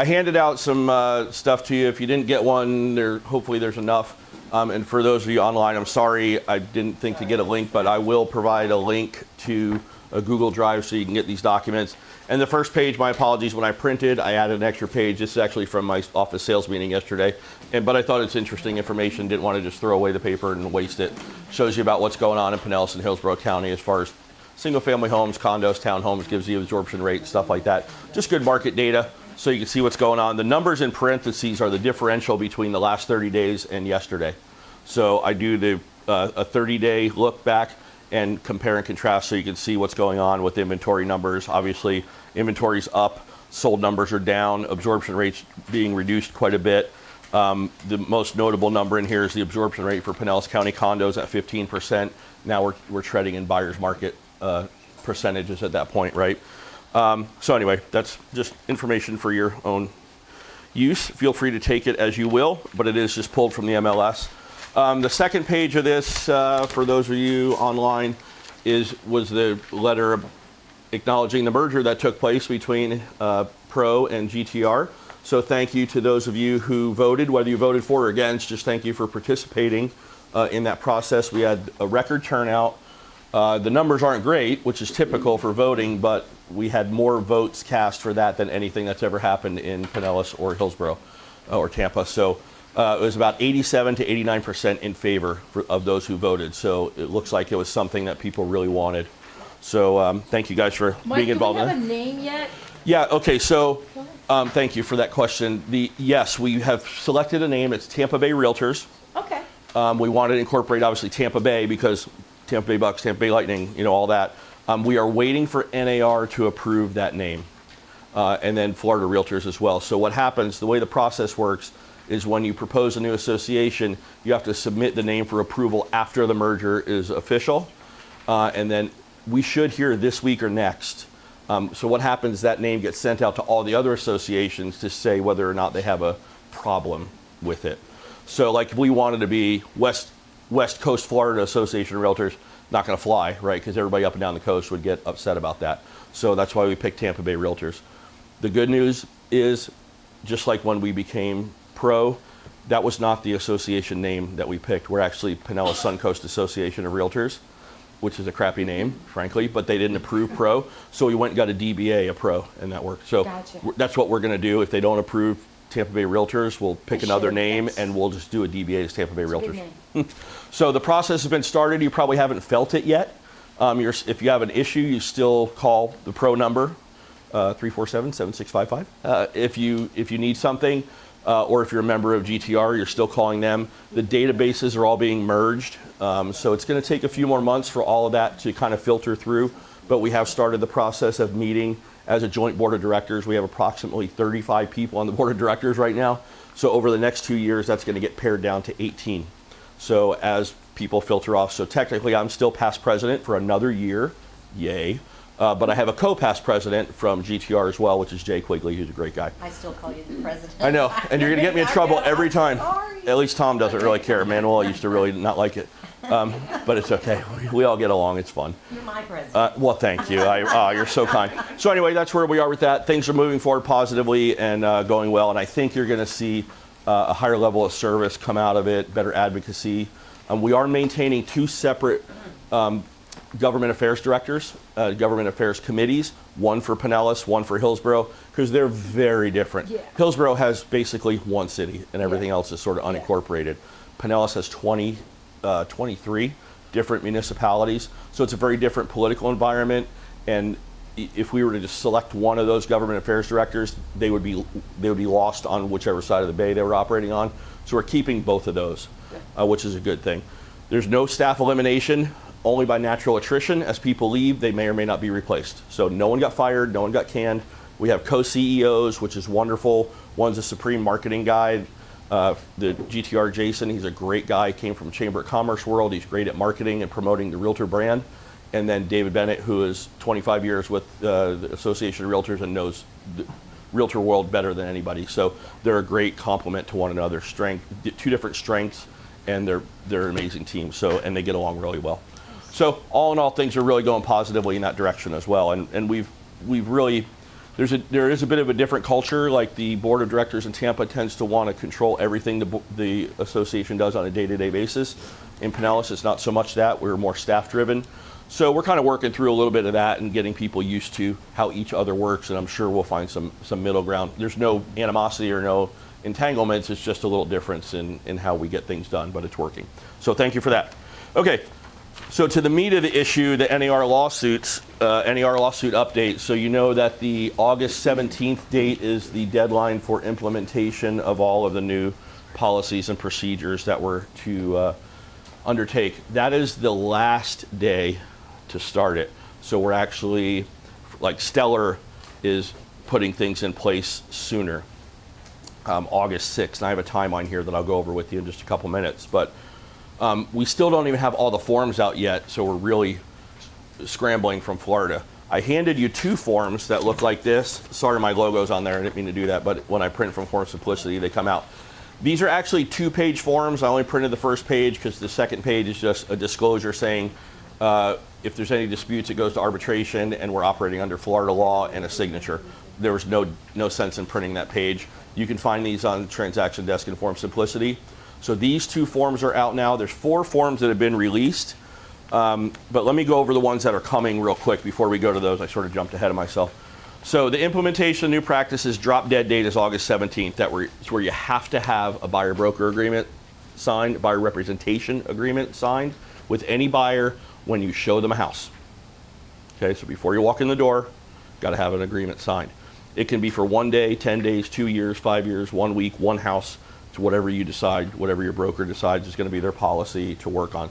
I handed out some stuff to you. If you didn't get one, hopefully there's enough. And for those of you online, I'm sorry I didn't think to get a link, but I will provide a link to a Google Drive so you can get these documents. And the first page, my apologies, when I printed, I added an extra page. This is actually from my office sales meeting yesterday. But I thought it's interesting information. Didn't want to just throw away the paper and waste it. Shows you about what's going on in Pinellas and Hillsborough County as far as single-family homes, condos, townhomes, gives you absorption rate, stuff like that. Just good market data so you can see what's going on. The numbers in parentheses are the differential between the last 30 days and yesterday. So I do a 30-day look back and compare and contrast so you can see what's going on with inventory numbers. Obviously, inventory's up, sold numbers are down, absorption rates being reduced quite a bit. The most notable number in here is the absorption rate for Pinellas County condos at 15%. Now we're treading in buyer's market percentages at that point, right? So anyway, that's just information for your own use. Feel free to take it as you will, but it is just pulled from the MLS. The second page of this, for those of you online, was the letter acknowledging the merger that took place between Pro and GTR. So thank you to those of you who voted, whether you voted for or against, just thank you for participating in that process. We had a record turnout. The numbers aren't great, which is typical for voting, but we had more votes cast for that than anything that's ever happened in Pinellas or Hillsborough or Tampa. So it was about 87 to 89% in favor of those who voted. So it looks like it was something that people really wanted. So thank you guys for being involved in that. Do we have a name yet? Yeah, okay, so thank you for that question. Yes, we have selected a name. It's Tampa Bay Realtors. Okay. We wanted to incorporate, obviously, Tampa Bay because Tampa Bay Bucks, Tampa Bay Lightning, you know, all that. We are waiting for NAR to approve that name, and then Florida Realtors as well. So what happens, the way the process works, is when you propose a new association, you have to submit the name for approval after the merger is official, and then we should hear this week or next. So what happens, that name gets sent out to all the other associations to say whether or not they have a problem with it. So like if we wanted to be West Coast Florida Association of Realtors, not going to fly, right? Because everybody up and down the coast would get upset about that. So that's why we picked Tampa Bay Realtors. The good news is, just like when we became Pro, that was not the association name that we picked. We're actually Pinellas Suncoast Association of Realtors, which is a crappy name, frankly, but they didn't approve Pro. So we went and got a DBA, a Pro, and that worked. So Gotcha. That's what we're going to do. If they don't approve Tampa Bay Realtors, we'll pick another name, and we'll just do a DBA as Tampa Bay Realtors. So the process has been started. You probably haven't felt it yet. If you have an issue, you still call the Pro number, 347-7655. If you need something, or if you're a member of GTR, you're still calling them. The databases are all being merged, so it's going to take a few more months for all of that to kind of filter through, but we have started the process of meeting as a joint board of directors. We have approximately 35 people on the board of directors right now, so over the next 2 years, that's going to get pared down to 18. So as people filter off, so technically I'm still past president for another year, yay. But I have a co-past president from GTR as well, which is Jay Quigley, who's a great guy. I still call you the president. I know, and you're going to get me in trouble every time. Sorry. At least Tom doesn't really care. Manuel used to really not like it. But it's okay. We all get along. It's fun. You're my president. Well, thank you. You're so kind. So anyway, that's where we are with that. Things are moving forward positively and going well, and I think you're going to see a higher level of service come out of it, better advocacy. We are maintaining two separate government affairs directors, government affairs committees, one for Pinellas, one for Hillsborough, because they're very different. Yeah. Hillsborough has basically one city, and everything else is sort of unincorporated. Pinellas has 23 different municipalities, so it's a very different political environment, and if we were to just select one of those government affairs directors, they would be lost on whichever side of the bay they were operating on. So we're keeping both of those, which is a good thing. There's no staff elimination, only by natural attrition. As people leave, they may or may not be replaced. So no one got fired, no one got canned. We have co-CEOs, which is wonderful. One's a supreme marketing guy. The GTR Jason, he's a great guy, came from Chamber of Commerce world. He's great at marketing and promoting the Realtor brand. And then David Bennett, who is 25 years with the Association of Realtors and knows the Realtor world better than anybody. So they're a great complement to one another. Two different strengths, and they're an amazing team. So, and they get along really well. So all in all, things are really going positively in that direction as well. And we've really there is a bit of a different culture. Like the board of directors in Tampa tends to want to control everything the association does on a day-to-day basis. In Pinellas, it's not so much that. We're more staff-driven. So we're kind of working through a little bit of that and getting people used to how each other works, and I'm sure we'll find some middle ground. There's no animosity or no entanglements. It's just a little difference in how we get things done, but it's working. So thank you for that. Okay. So to the meat of the issue, the NAR lawsuits, NAR lawsuit update. So you know that the August 17th date is the deadline for implementation of all of the new policies and procedures that we're to undertake. That is the last day to start it. So we're actually, like Stellar is putting things in place sooner, August 6th. And I have a timeline here that I'll go over with you in just a couple minutes. But we still don't even have all the forms out yet, so we're really scrambling from Florida. I handed you 2 forms that look like this. Sorry, my logo's on there. I didn't mean to do that, but when I print from Form Simplicity, they come out. These are actually 2-page forms. I only printed the first page because the second page is just a disclosure saying if there's any disputes, it goes to arbitration, and we're operating under Florida law, and a signature. There was no sense in printing that page. You can find these on Transaction Desk in Form Simplicity. So these 2 forms are out now. There's 4 forms that have been released. But let me go over the ones that are coming real quick before we go to those. I sort of jumped ahead of myself. So the implementation of new practices drop dead date is August 17th. It's where you have to have a buyer-broker agreement signed, buyer representation agreement signed with any buyer when you show them a house. Okay, so before you walk in the door, got to have an agreement signed. It can be for 1 day, 10 days, 2 years, 5 years, 1 week, 1 house. It's whatever you decide, whatever your broker decides is going to be their policy to work on.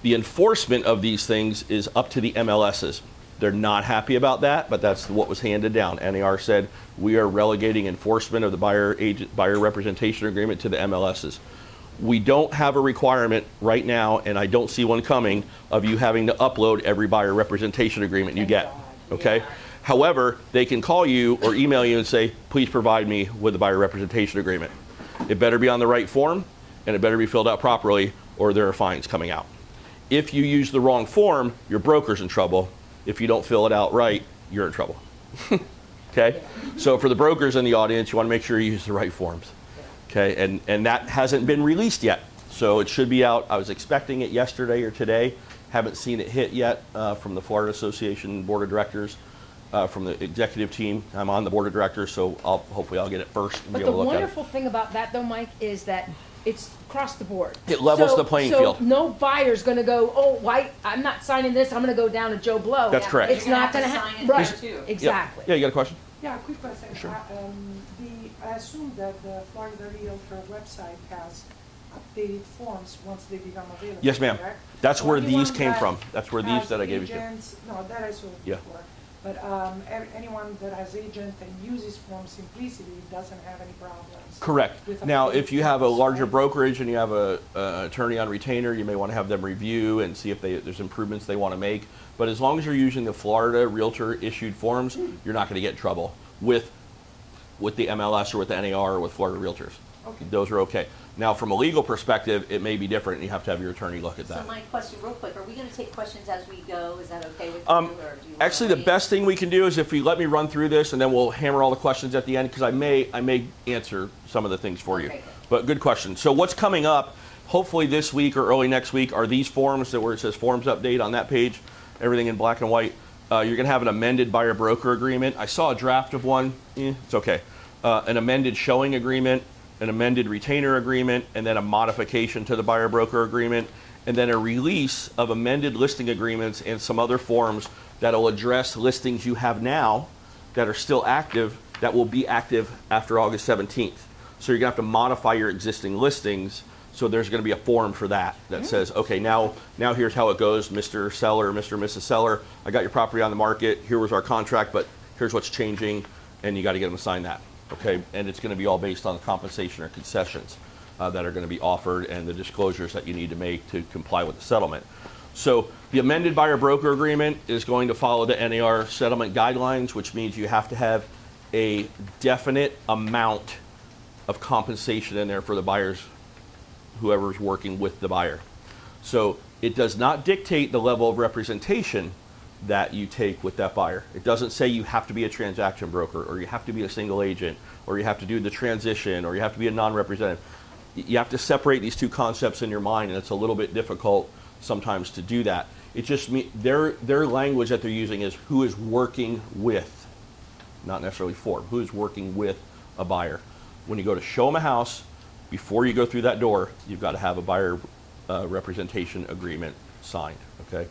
The enforcement of these things is up to the MLSs. They're not happy about that, but that's what was handed down. NAR said we are relegating enforcement of the buyer representation agreement to the MLSs. We don't have a requirement right now, and I don't see one coming, of you having to upload every buyer representation agreement you get. Okay? However, they can call you or email you and say, please provide me with a buyer representation agreement. It better be on the right form, and it better be filled out properly, or there are fines coming out. If you use the wrong form, your broker's in trouble. If you don't fill it out right, you're in trouble. Okay? So for the brokers in the audience, you want to make sure you use the right forms. Okay? And that hasn't been released yet. So it should be out. I was expecting it yesterday or today. Haven't seen it hit yet from the Florida Association Board of Directors. From the executive team. I'm on the board of directors, so hopefully I'll get it first and but be able to look at it. The wonderful thing about that, though, Mike, is that it's across the board. It levels the playing field. No buyer's going to go, oh, why? I'm not signing this. I'm going to go down to Joe Blow. That's correct. It's not going to happen. Right. Too. Exactly. Yeah, you got a question? Yeah, a quick question. Sure. I assume that the Florida Realtor website has updated forms once they become available. Yes, ma'am. Correct? That's where Anyone these came that from. That's where these has that I gave you. agents- No, that I saw Yeah. before. But anyone that has agent and uses Form Simplicity doesn't have any problems. Correct. with Now, updated if you have a forms, larger right? brokerage and you have an attorney on retainer, you may want to have them review and see if there's improvements they want to make. But as long as you're using the Florida Realtor issued forms, you're not going to get in trouble with the MLS or with the NAR or with Florida Realtors. Okay. Those are okay. Now, from a legal perspective, it may be different, and you have to have your attorney look at that. So my question, real quick, are we going to take questions as we go? Is that okay with you? Or do you Actually, wanna the wait? best thing we can do is if you let me run through this, and then we'll hammer all the questions at the end, because I may answer some of the things for you. Okay, good. But good question. So what's coming up, hopefully this week or early next week, are these forms where it says forms update on that page, everything in black and white. You're going to have an amended buyer-broker agreement. I saw a draft of one. It's okay. An amended showing agreement, an amended retainer agreement, and then a modification to the buyer-broker agreement, and then a release of amended listing agreements and some other forms that will address listings you have now that are still active, that will be active after August 17th. So you're going to have to modify your existing listings. So there's going to be a form for that says, okay, now here's how it goes, Mr. Seller, Mr. and Mrs. Seller, I got your property on the market, here was our contract, but here's what's changing, and you got to get them to sign that. Okay, and it's going to be all based on compensation or concessions that are going to be offered and the disclosures that you need to make to comply with the settlement. So the amended buyer-broker agreement is going to follow the NAR settlement guidelines, which means you have to have a definite amount of compensation in there for the buyers, whoever's working with the buyer. So it does not dictate the level of representation, that you take with that buyer. It doesn't say you have to be a transaction broker, or you have to be a single agent, or you have to do the transition, or you have to be a non-representative. You have to separate these two concepts in your mind, and it's a little bit difficult sometimes to do that. It just their language that they're using is who is working with, not necessarily for, who is working with a buyer. When you go to show them a house, before you go through that door, you've got to have a buyer representation agreement signed, okay?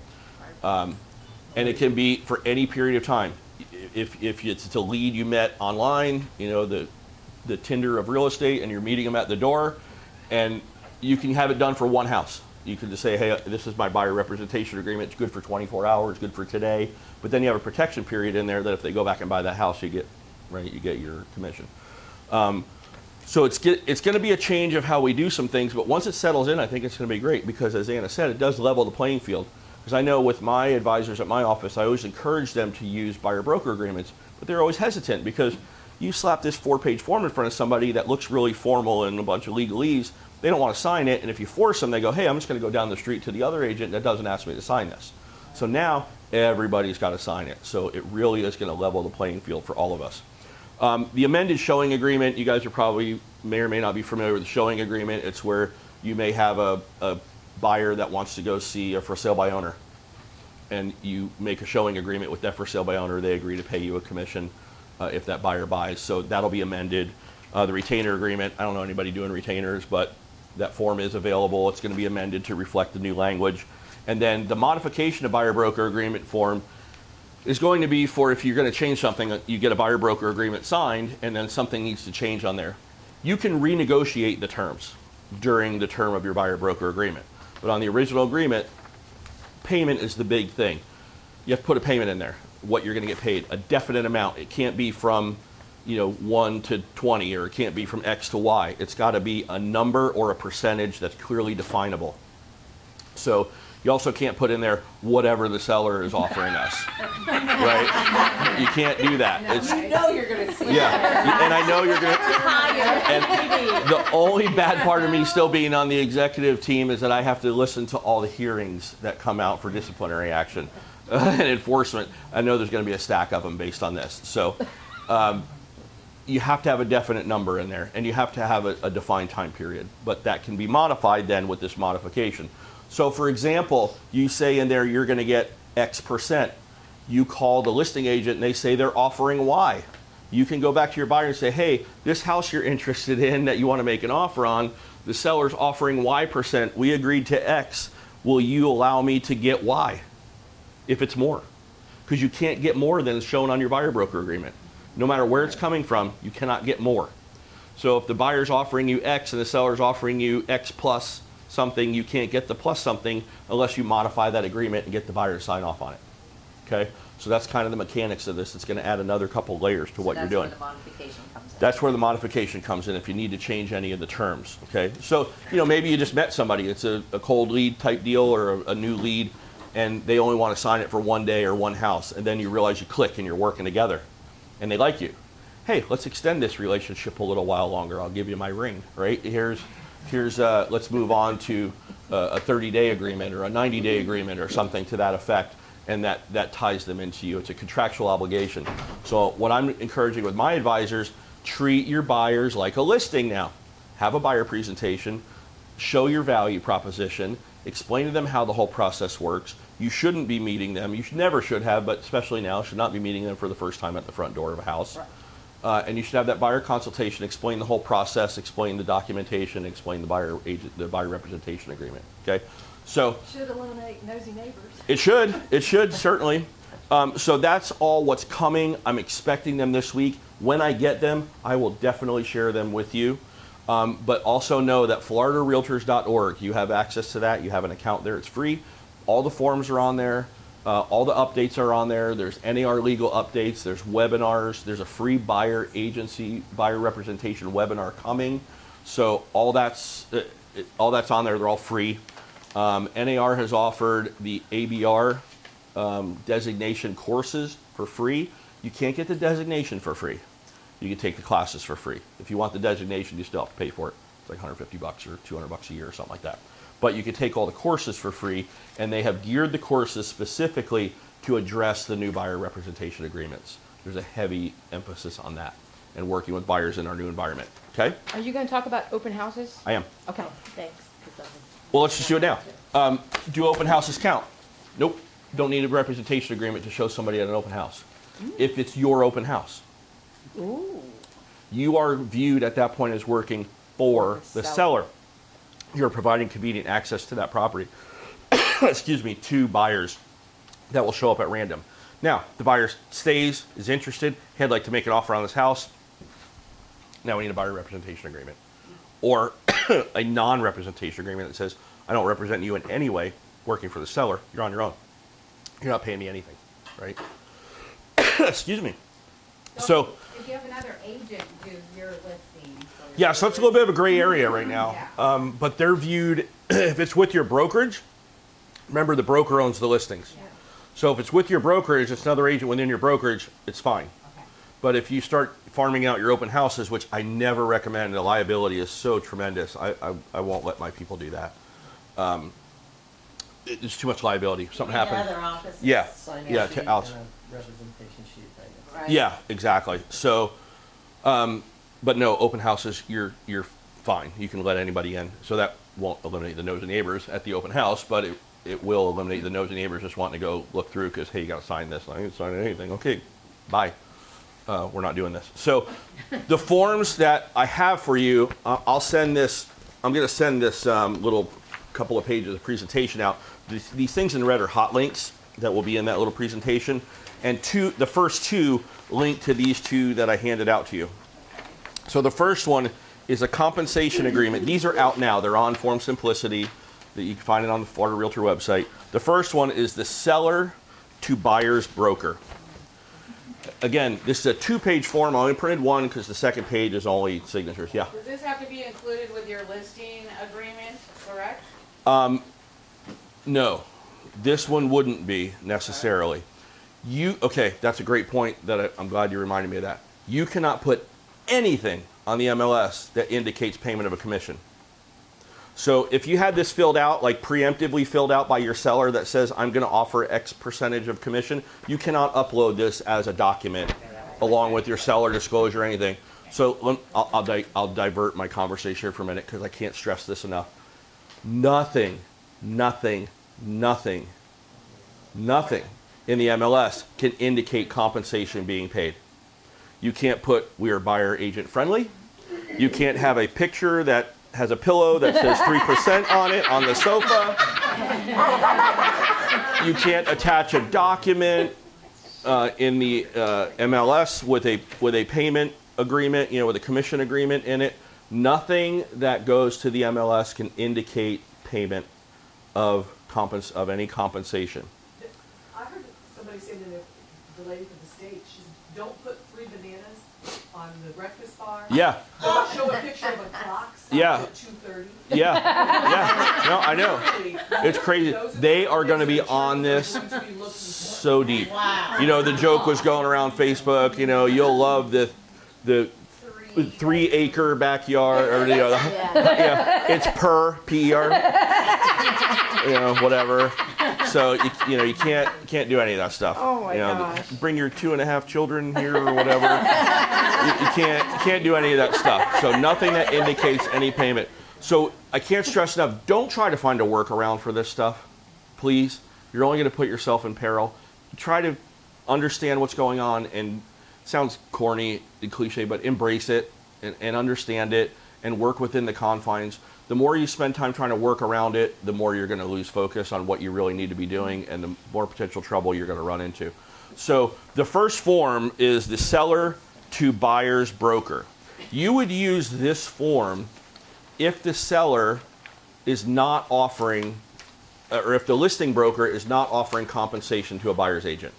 And it can be for any period of time. If it's a lead you met online, you know, the Tinder of real estate, and you're meeting them at the door, and you can have it done for one house. You can just say, hey, this is my buyer representation agreement. It's good for 24 hours, good for today. But then you have a protection period in there that if they go back and buy that house, you get, right, you get your commission. So it's going to be a change of how we do some things, but once it settles in, I think it's going to be great because, as Anna said, it does level the playing field. Because I know with my advisors at my office, I always encourage them to use buyer-broker agreements, but they're always hesitant because you slap this 4-page form in front of somebody that looks really formal and a bunch of legalese, they don't want to sign it, and if you force them, they go, hey, I'm just going to go down the street to the other agent that doesn't ask me to sign this. So now everybody's got to sign it. So it really is going to level the playing field for all of us. The amended showing agreement, you guys are probably may or may not be familiar with the showing agreement. It's where you may have a buyer that wants to go see a for sale by owner, and you make a showing agreement with that for sale by owner. They agree to pay you a commission if that buyer buys. So that'll be amended. The retainer agreement, I don't know anybody doing retainers, but that form is available. It's going to be amended to reflect the new language. And then the modification of buyer broker agreement form is going to be for if you're going to change something, you get a buyer broker agreement signed, and then something needs to change on there. You can renegotiate the terms during the term of your buyer broker agreement. But on the original agreement, payment is the big thing. You have to put a payment in there, what you're going to get paid, a definite amount. It can't be from, you know, 1 to 20, or it can't be from X to Y. It's got to be a number or a percentage that's clearly definable. So you also can't put in there whatever the seller is offering us, right? You can't do that. You know you're going to see yeah, and I know you're going to. And the only bad part of me still being on the executive team is that I have to listen to all the hearings that come out for disciplinary action and enforcement. I know there's going to be a stack of them based on this. So you have to have a definite number in there, and you have to have a defined time period. But that can be modified then with this modification. So for example, you say in there you're going to get X percent. You call the listing agent and they say they're offering Y. You can go back to your buyer and say, hey, this house you're interested in that you want to make an offer on, the seller's offering Y percent. We agreed to X. Will you allow me to get Y if it's more? Because you can't get more than is shown on your buyer broker agreement. No matter where it's coming from, you cannot get more. So if the buyer's offering you X and the seller's offering you X plus something, you can't get the plus something unless you modify that agreement and get the buyer to sign off on it. Okay? So that's kind of the mechanics of this. It's going to add another couple layers to what you're doing. That's where the modification comes in. That's where the modification comes in if you need to change any of the terms. Okay? So, you know, maybe you just met somebody. It's a cold lead type deal or a new lead, and they only want to sign it for one day or one house, and then you realize you click and you're working together, and they like you. Hey, let's extend this relationship a little while longer. I'll give you my ring, right? Here's let's move on to a 30-day agreement or a 90-day agreement or something to that effect, and that ties them into you. It's a contractual obligation. So what I'm encouraging with my advisors, treat your buyers like a listing now. Have a buyer presentation, show your value proposition, explain to them how the whole process works. You shouldn't be meeting them. You never should have, but especially now, should not be meeting them for the first time at the front door of a house. Right. And you should have that buyer consultation, explain the whole process, explain the documentation, explain the buyer representation agreement. Okay, so Should eliminate nosy neighbors. it should certainly. So that's all what's coming. I'm expecting them this week. When I get them, I will definitely share them with you. But also know that floridarealtors.org, you have access to that. You have an account there. It's free. All the forms are on there. All the updates are on there. There's NAR legal updates. There's webinars. There's a free buyer representation webinar coming. So all that's on there. They're all free. NAR has offered the ABR designation courses for free. You can't get the designation for free. You can take the classes for free. If you want the designation, you still have to pay for it. It's like $150 or $200 a year or something like that. But you can take all the courses for free, and they have geared the courses specifically to address the new buyer representation agreements. There's a heavy emphasis on that and working with buyers in our new environment. Okay? Are you gonna talk about open houses? I am. Okay. Thanks. Well, let's just do it now. Do open houses count? Nope. Don't need a representation agreement to show somebody at an open house. If it's your open house. Ooh. You are viewed at that point as working for the seller. You're providing convenient access to that property, excuse me, to buyers that will show up at random. Now, the buyer stays, is interested, hey, I'd like to make an offer on this house. Now we need a buyer representation agreement. Or a non-representation agreement that says, I don't represent you in any way working for the seller. You're on your own. You're not paying me anything, right? Excuse me. So if you have another agent do your listing. yeah, so it's a little bit of a gray area right now. But they're viewed, if it's with your brokerage, remember the broker owns the listings. Yeah. So if it's with your brokerage, it's another agent within your brokerage, it's fine. Okay. But if you start farming out your open houses, which I never recommend, the liability is so tremendous, I won't let my people do that. It's too much liability. If something happens. Other offices. Yeah, Sign yeah, sheet to and outs. a representation sheet, I guess. Right. Yeah, exactly. So, but no, open houses, you're fine. You can let anybody in. So that won't eliminate the nosy neighbors at the open house, but it will eliminate the nosy neighbors just wanting to go look through because, hey, you got to sign this. I ain't signing anything. Okay, bye. We're not doing this. So the forms that I have for you, I'll send this. I'm going to send this little couple of pages of presentation out. These things in red are hot links that will be in that little presentation. And the first two link to these two that I handed out to you. So the first one is a compensation agreement. These are out now. They're on Form Simplicity. That you can find it on the Florida Realtor website. The first one is the seller to buyer's broker. Again, this is a 2-page form. I only printed one because the second page is only signatures. Yeah. Does this have to be included with your listing agreement, correct? No, this one wouldn't be necessarily. Okay, that's a great point that I'm glad you reminded me of that. You cannot put anything on the MLS that indicates payment of a commission. So if you had this filled out, like preemptively filled out by your seller that says, I'm going to offer X percentage of commission, you cannot upload this as a document along with your seller disclosure or anything. So I'll divert my conversation here for a minute because I can't stress this enough. Nothing in the MLS can indicate compensation being paid. You can't put, we are buyer agent friendly. You can't have a picture that has a pillow that says 3% on it on the sofa. You can't attach a document in the MLS with a payment agreement, with a commission agreement in it. Nothing that goes to the MLS can indicate payment of any compensation. I heard somebody say that the lady from the state, she said, don't put 3 bananas on the breakfast bar. Yeah. Don't show a picture of a clock Yeah. at 2:30. Yeah. No, I know. It's crazy. They are going to be on this so deep. Wow. The joke was going around Facebook, you'll love the 3-acre backyard, or yeah, it's PER, whatever. So you can't do any of that stuff. Oh my gosh. Bring your 2.5 children here or whatever. you can't do any of that stuff. So nothing that indicates any payment. So I can't stress enough. Don't try to find a workaround for this stuff, please. You're only going to put yourself in peril. Try to understand what's going on, and it sounds corny and cliche, but embrace it and understand it and work within the confines. The more you spend time trying to work around it, the more you're going to lose focus on what you really need to be doing, and the more potential trouble you're going to run into. So the first form is the seller to buyer's broker. You would use this form if the seller is not offering, or if the listing broker is not offering compensation to a buyer's agent.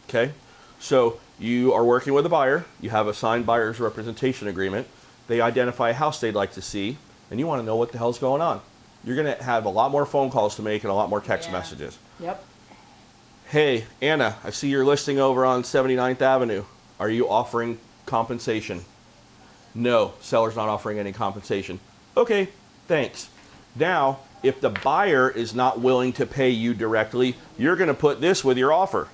Okay? So you are working with a buyer, you have a signed buyer's representation agreement, they identify a house they'd like to see, and you want to know what the hell's going on. You're going to have a lot more phone calls to make and a lot more text messages. Yep. Hey, Anna, I see you're listing over on 79th Avenue. Are you offering compensation? No, seller's not offering any compensation. Okay, thanks. Now, If the buyer is not willing to pay you directly, you're going to put this with your offer.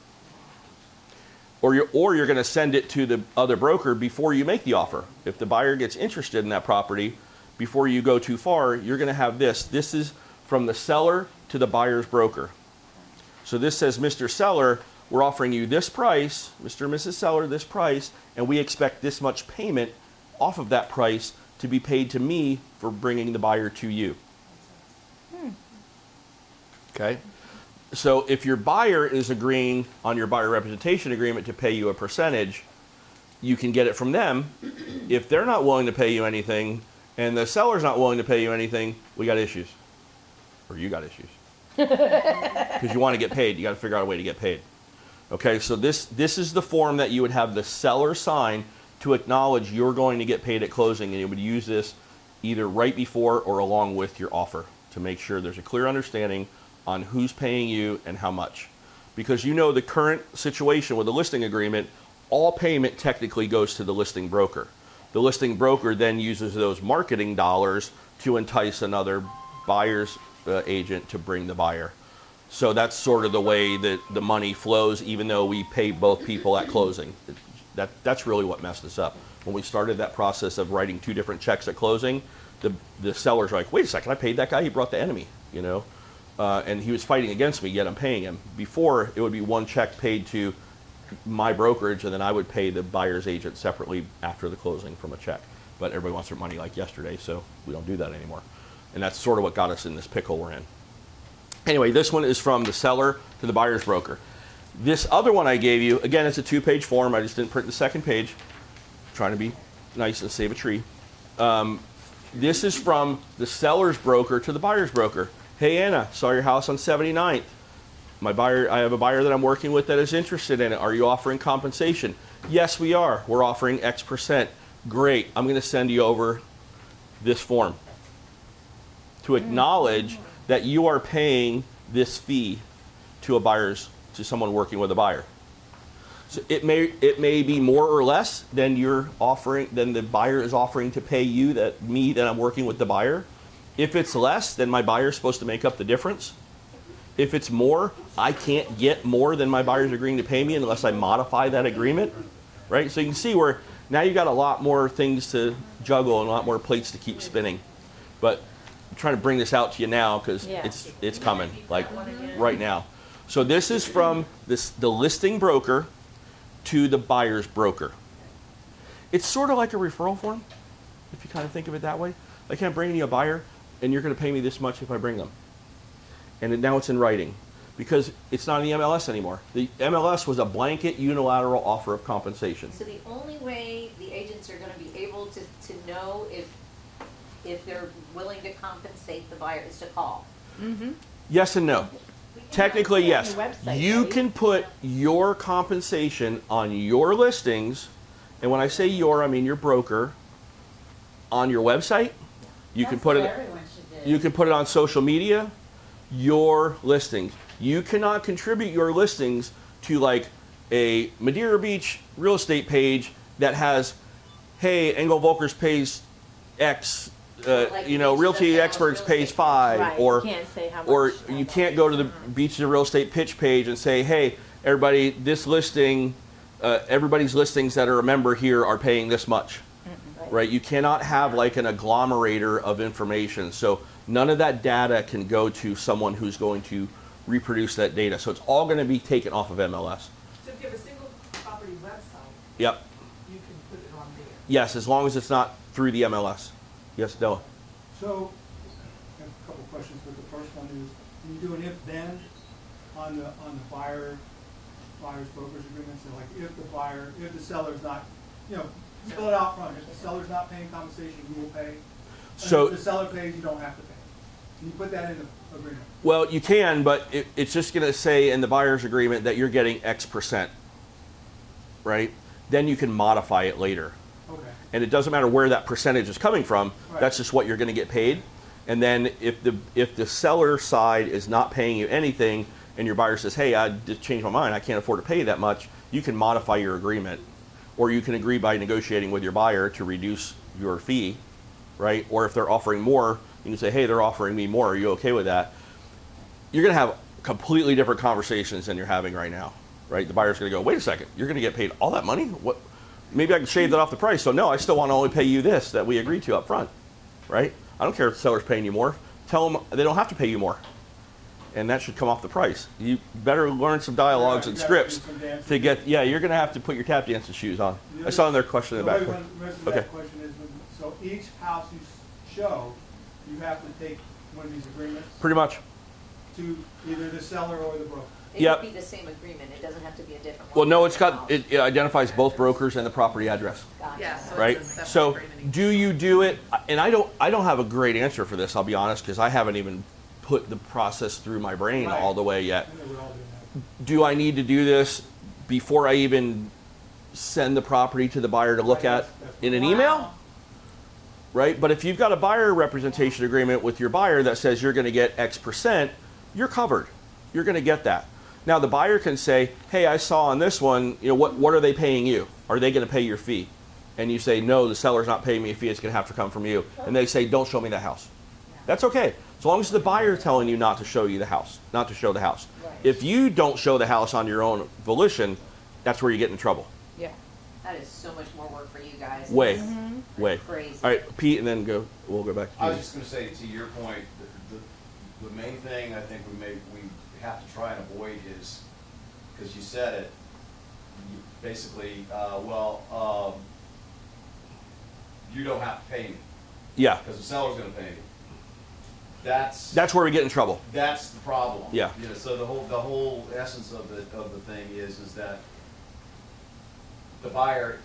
Or you're going to send it to the other broker before you make the offer. If the buyer gets interested in that property, before you go too far, you're going to have this. This is from the seller to the buyer's broker. So this says, Mr. Seller, we're offering you this price, Mr. and Mrs. Seller, this price, and we expect this much payment off of that price to be paid to me for bringing the buyer to you. Okay? So if your buyer is agreeing on your buyer representation agreement to pay you a percentage, you can get it from them. If they're not willing to pay you anything and the seller's not willing to pay you anything, we got issues. Or you got issues. Because you want to get paid. You got to figure out a way to get paid. Okay, so this is the form that you would have the seller sign to acknowledge you're going to get paid at closing, and you would use this either right before or along with your offer to make sure there's a clear understanding on who's paying you and how much. Because you know the current situation with the listing agreement, all payment technically goes to the listing broker. The listing broker then uses those marketing dollars to entice another buyer's agent to bring the buyer. So that's sort of the way that the money flows, even though we pay both people at closing. That's really what messed us up. When we started that process of writing 2 different checks at closing, the seller's like, wait a second, I paid that guy, he brought the enemy, you know? And he was fighting against me, yet I'm paying him. Before, it would be one check paid to my brokerage, and then I would pay the buyer's agent separately after the closing from a check. But everybody wants their money like yesterday, so we don't do that anymore. And that's sort of what got us in this pickle we're in. Anyway, this one is from the seller to the buyer's broker. This other one I gave you, again, it's a 2-page form. I just didn't print the second page. I'm trying to be nice and save a tree. This is from the seller's broker to the buyer's broker. Hey, Anna, saw your house on 79th. I have a buyer that I'm working with that is interested in it. Are you offering compensation? Yes, we are. We're offering X%. Great. I'm going to send you over this form to acknowledge that you are paying this fee to someone working with a buyer. So it may be more or less than the buyer is offering to pay you, that I'm working with the buyer. If it's less, then my buyer's supposed to make up the difference. If it's more, I can't get more than my buyer's agreeing to pay me unless I modify that agreement, right? So you can see where now you've got a lot more things to juggle and a lot more plates to keep spinning. But I'm trying to bring this out to you now because it's coming, like right now. So this is from the listing broker to the buyer's broker. It's sort of like a referral form, if you kind of think of it that way. Like, I'm bringing you a buyer, and you're going to pay me this much if I bring them. And now it's in writing, because it's not in the MLS anymore. The MLS was a blanket unilateral offer of compensation. So the only way the agents are going to be able to know if they're willing to compensate the buyer is to call. Mm-hmm. Yes and no. Technically, yes. On the website, You right? can put your compensation on your listings, and when I say your, I mean your broker, on your website. You can put it. Everyone should do. You can put it on social media. Your listings. You cannot contribute your listings to like a Madeira Beach real estate page that has, hey, Engel Volkers pays X. Like Realty Beach Experts Real pays Estate. 5, Right, or you can't say how much. or you can't go to the Beaches of Real Estate pitch page and say, hey, everybody, this listing, everybody's listings that are a member here are paying this much, right? You cannot have like an agglomerator of information. So none of that data can go to someone who's going to reproduce that data. So it's all going to be taken off of MLS. So if you have a single property website, Yep. you can put it on there. Yes, as long as it's not through the MLS. Yes, Della. So, I have a couple of questions, but the first one is, can you do an if-then on the buyer's broker's agreement? So like, if the seller's not, spell it out front, if the seller's not paying compensation, you will pay. So- if the seller pays, you don't have to pay. Can you put that in the agreement? Well, you can, but it's just going to say in the buyer's agreement that you're getting X%, right? Then you can modify it later. Okay. And it doesn't matter where that percentage is coming from. Right. That's just what you're going to get paid. And then if the seller side is not paying you anything, and your buyer says, hey, I just changed my mind, I can't afford to pay that much, you can modify your agreement. Or you can agree by negotiating with your buyer to reduce your fee, right? Or if they're offering more, You can say, hey, they're offering me more. Are you okay with that? You're going to have completely different conversations than you're having right now, right? The buyer's going to go, wait a second, you're going to get paid all that money? What? Maybe I can shave that off the price. So no, I still want to only pay you this that we agreed to up front, right? I don't care if the seller's paying you more. Tell them they don't have to pay you more. And that should come off the price. You better learn some dialogues and scripts to get, yeah, you're going to have to put your tap dancing shoes on. I saw another question in the back. The rest of that question is, so each house you show, you have to take one of these agreements Pretty much. to either the seller or the broker. It Yep. could be the same agreement, it doesn't have to be a different one. Well, no, it identifies both brokers and the property address. Gotcha. Yeah, so Right? it's a separate So agreement. do you do it, and I don't have a great answer for this, I'll be honest, because I haven't even put the process through my brain all the way yet. I think we're all doing that. Do I need to do this before I even send the property to the buyer to look at in an email? Right? But if you've got a buyer representation agreement with your buyer that says you're going to get X percent, you're covered. You're going to get that. Now the buyer can say, hey, I saw on this one, you know, what are they paying you? Are they going to pay your fee? And you say, no, the seller's not paying me a fee, it's going to have to come from you. And they say, don't show me that house. That's okay. As long as the buyer is telling you not to show you the house, not to show the house. Right. If you don't show the house on your own volition, that's where you get in trouble. Yeah. That is so much more work for you guys. Way, It's way. crazy. All right, Pete, and then we'll go back to I you. was just gonna say, to your point, the main thing I think we have to try and avoid is, because you said it, you basically, you don't have to pay me, Yeah, because the seller's gonna pay me. That's that's where we get in trouble. that's the problem. Yeah. You know, so the whole essence of the thing is that the buyer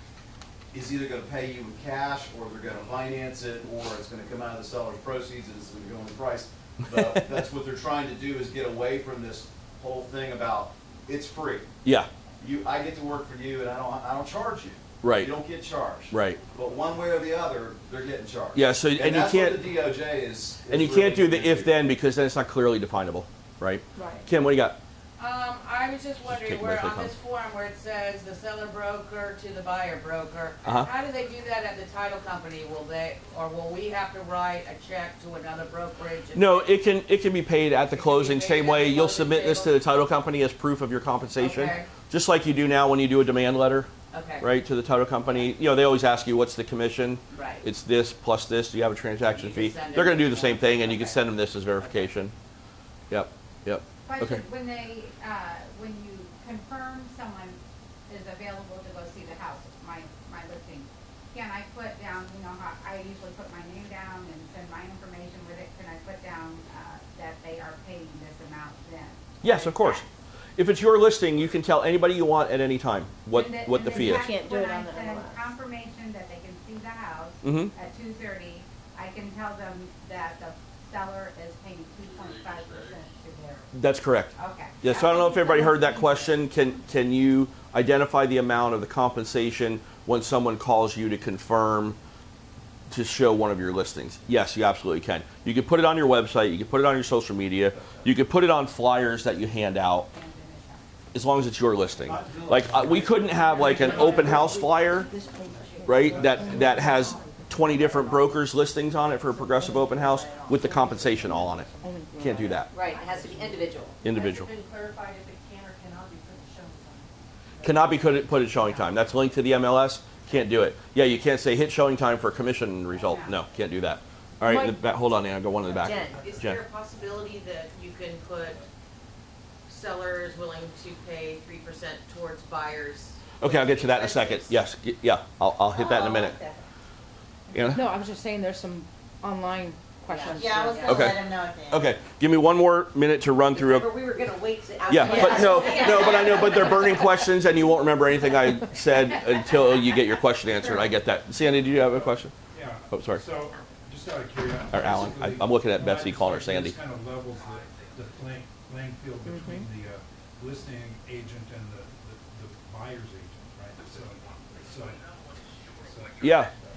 is either going to pay you with cash, or they're going to finance it, or it's going to come out of the seller's proceeds and it's going to go in the price. That's what they're trying to do, is get away from this whole thing about it's free. Yeah, I get to work for you, and I don't charge you. right, You don't get charged. right. But one way or the other, they're getting charged. Yeah, so, and you that's can't, what the DOJ is and you really can't do the gonna if-then because then it's not clearly definable, right? Right. Kim, what do you got? I was just wondering, take where my on take this form where it says the seller broker to the buyer broker, Uh-huh. how do they do that at the title company? Will we have to write a check to another brokerage? and- No, it can be paid at the It can be closing, paid same at way the you'll closing submit this to table. the title company as proof of your compensation. Okay. Just like you do now when you do a demand letter, Okay. right, to the title company. You know, they always ask you, what's the commission? Right. It's this plus this, do you have a transaction You fee? just send They're them gonna do the this same one. thing, and you can Okay. send them this as verification. Yep, yep. Question, Okay. when they, when you confirm someone is available to go see the house, my listing, can I put down, you know, how I usually put my name down and send my information with it, can I put down, that they are paying this amount then? Yes, of course. If it's your listing, you can tell anybody you want at any time what And then- the and then fee is. that- Can't do it on the When I send MLS. confirmation that they can see the house Mhm. at 2:30, I can tell them that the seller is paying 2.5% to their, That's correct. okay. Yeah, so I don't know if everybody heard that question. Can you identify the amount of the compensation when someone calls you to confirm to show one of your listings? Yes, you absolutely can. You can put it on your website, you can put it on your social media, you can put it on flyers that you hand out, as long as it's your listing. Like, we couldn't have like an open house flyer, right, that has 20 different brokers' listings on it for a progressive open house with the compensation all on it. Can't do that. Right, it has to be individual. Individual. Has it been clarified if it can or cannot be put in showing time? Cannot be put at showing time. That's linked to the MLS. Can't do it. Yeah, you can't say hit showing time for a commission result. No, can't do that. All right, hold on, Anna. Go one in the back. Jen. Is Jen. there a possibility that you can put sellers willing to pay 3% towards buyers? Okay, I'll get to that in a second. Yes, yeah, I'll hit that in a minute. Anna? No, I was just saying there's some online questions. Yeah, I was gonna Okay. let him know at the end. Okay, give me one more minute to run through. Remember, we were gonna wait to. Yeah, but no, but I know, but they're burning questions, and you won't remember anything I said until you get your question answered. I get that. Sandy, do you have a question? Yeah. Oh, sorry. So, just out of curiosity. Or Alan. basically, I'm looking at when I Betsy calling her this Sandy. kind of levels the playing field between the listing agent and the buyer's agent, right? So.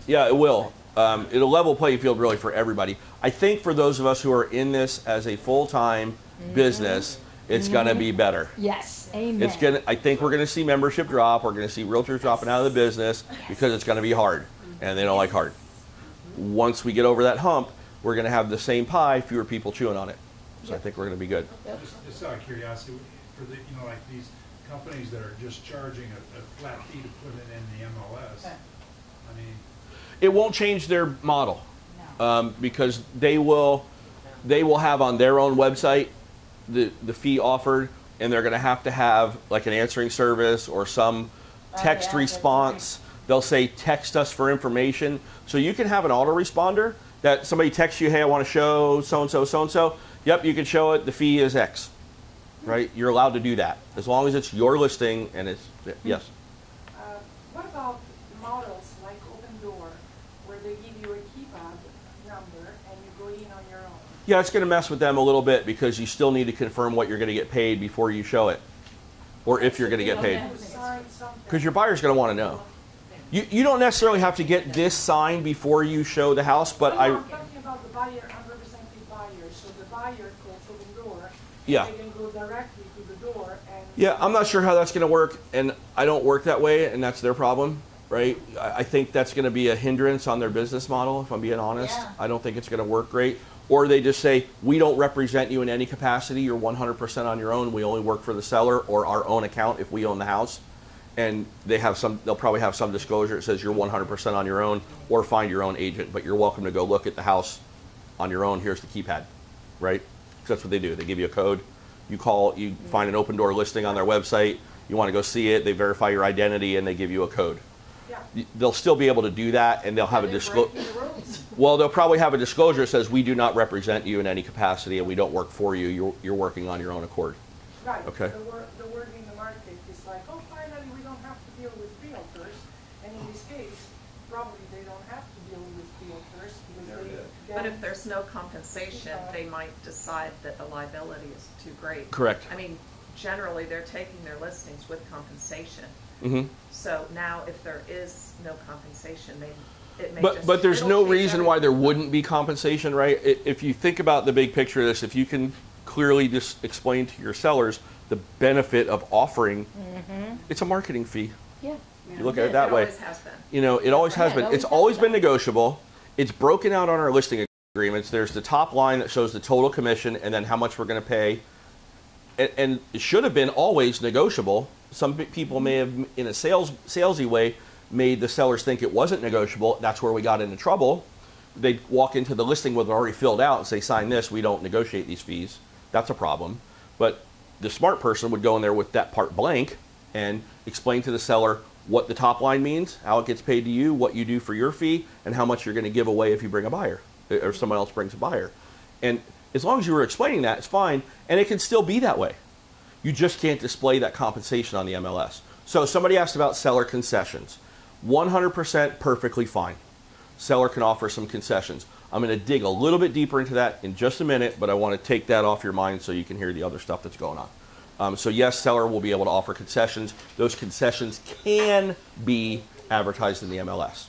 Yeah, it will. It'll level playing field really for everybody. I think for those of us who are in this as a full-time business, it's gonna be better. Yes, amen. I think we're gonna see membership drop. We're gonna see realtors dropping out of the business because it's gonna be hard, and they don't like hard. Once we get over that hump, we're going to have the same pie, fewer people chewing on it. So I think we're going to be good. Just out of curiosity, for the, like these companies that are just charging a flat fee to put it in the MLS, I mean. It won't change their model because they will have on their own website the fee offered, and they're going to have like an answering service or some text response. They'll say, text us for information. So you can have an autoresponder that somebody texts you, hey, I want to show so-and-so, so-and-so. Yep, you can show it. The fee is X, right? You're allowed to do that as long as it's your listing and it's, yes. What about models like Open Door, where they give you a keypad number and you go in on your own? Yeah, it's going to mess with them a little bit because you still need to confirm what you're going to get paid before you show it, or if you're going to get paid. Because your buyer's going to want to know. You don't necessarily have to get this signed before you show the house, but I'm talking about the buyer, unrepresented buyer. So the buyer calls Open Door. Yeah. They can go directly to the door and. Yeah, I'm not sure how that's going to work, and I don't work that way, and that's their problem, right? I think that's going to be a hindrance on their business model, if I'm being honest. Yeah. I don't think it's going to work great. Or they just say, we don't represent you in any capacity. You're 100% on your own. We only work for the seller or our own account if we own the house. And they'll probably have some disclosure that says you're 100% on your own, or find your own agent, but you're welcome to go look at the house on your own. Here's the keypad, right? Because that's what they do. They give you a code. You call, you find an Open Door listing on their website. You want to go see it. They verify your identity and they give you a code. Yeah. They'll still be able to do that, and they'll have a disclosure. Well, they'll probably have a disclosure that says we do not represent you in any capacity, and we don't work for you. You're working on your own accord. Right. Okay. The word in the market is like, oh, finally, we don't have to deal with realtors. And in this case, probably they don't have to deal with realtors because they. But if there's no compensation, they might decide that the liability is too great. Correct. I mean, generally, they're taking their listings with compensation. Mm-hmm. So now, if there is no compensation, it may But there's it'll no change reason why there everything. wouldn't be compensation, right? If you think about the big picture of this, if you can clearly just explain to your sellers the benefit of offering, it's a marketing fee. Yeah. You look at it that way. It always has been. You know, it always has been. It's always been negotiable. It's broken out on our listing agreements. There's the top line that shows the total commission and then how much we're going to pay. And it should have been always negotiable. Some people may have, in a salesy way, made the sellers think it wasn't negotiable. That's where we got into trouble. They'd walk into the listing with it already filled out and say, sign this, we don't negotiate these fees. That's a problem. But the smart person would go in there with that part blank and explain to the seller what the top line means, how it gets paid to you, what you do for your fee, and how much you're going to give away if you bring a buyer, or someone else brings a buyer. And as long as you were explaining that, it's fine, and it can still be that way. You just can't display that compensation on the MLS. So somebody asked about seller concessions. 100% perfectly fine. Seller can offer some concessions. I'm going to dig a little bit deeper into that in just a minute, but I want to take that off your mind so you can hear the other stuff that's going on. So yes, seller will be able to offer concessions. Those concessions can be advertised in the MLS.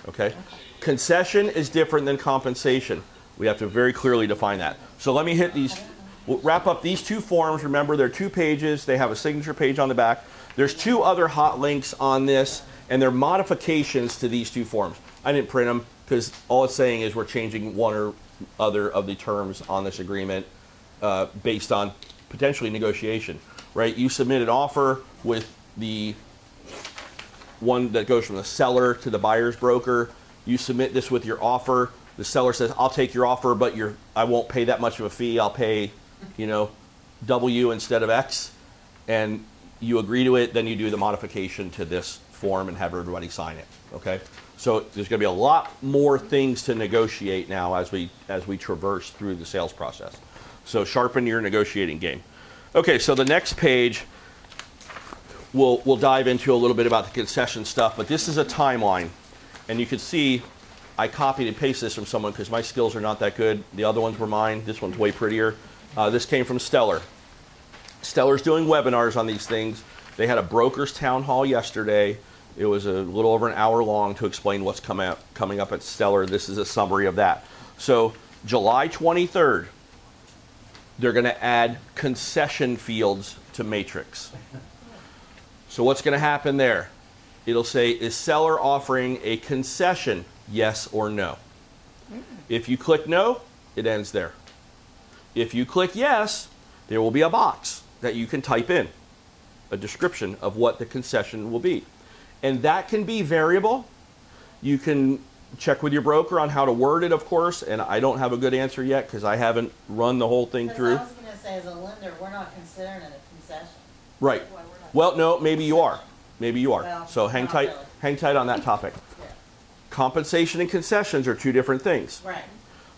Okay? Concession is different than compensation. We have to very clearly define that. So let me hit these. We'll wrap up these two forms. Remember, they're 2 pages. They have a signature page on the back. There's 2 other hot links on this, and they're modifications to these 2 forms. I didn't print them because all it's saying is we're changing one or other of the terms on this agreement based on potentially negotiation, right? You submit an offer with the one that goes from the seller to the buyer's broker. You submit this with your offer. The seller says, I'll take your offer, but I won't pay that much of a fee. I'll pay, W instead of X. And you agree to it, then you do the modification to this form and have everybody sign it, okay? So there's going to be a lot more things to negotiate now as we traverse through the sales process. So sharpen your negotiating game. Okay, so the next page, we'll dive into a little bit about the concession stuff, but this is a timeline. And you can see I copied and pasted this from someone because my skills are not that good. The other ones were mine. This one's way prettier. This came from Stellar. Stellar's doing webinars on these things. They had a broker's town hall yesterday. It was a little over an hour long to explain what's coming up at Stellar. This is a summary of that. So July 23rd, they're going to add concession fields to Matrix. So what's going to happen there? It'll say, is seller offering a concession, yes or no? If you click no, it ends there. If you click yes, there will be a box that you can type in, a description of what the concession will be. And that can be variable. You can check with your broker on how to word it, of course, and I don't have a good answer yet because I haven't run the whole thing through. I was going to say, as a lender, we're not considering it a concession. Right. Well, no, maybe you are. Maybe you are. Well, So hang not tight, really. hang tight on that topic. Yeah. Compensation and concessions are two different things. Right.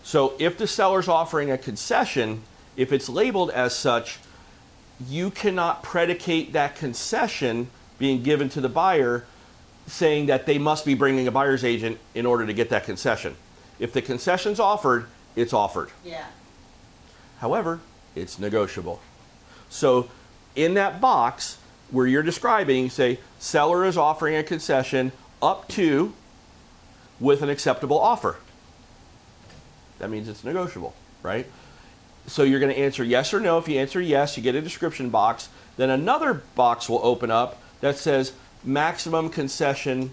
So if the seller's offering a concession, if it's labeled as such, you cannot predicate that concession being given to the buyer saying that they must be bringing a buyer's agent in order to get that concession. If the concession's offered, it's offered. Yeah. However, it's negotiable. So in that box where you're describing, say, seller is offering a concession up to with an acceptable offer. That means it's negotiable, right? So you're going to answer yes or no. If you answer yes, you get a description box. Then another box will open up that says maximum concession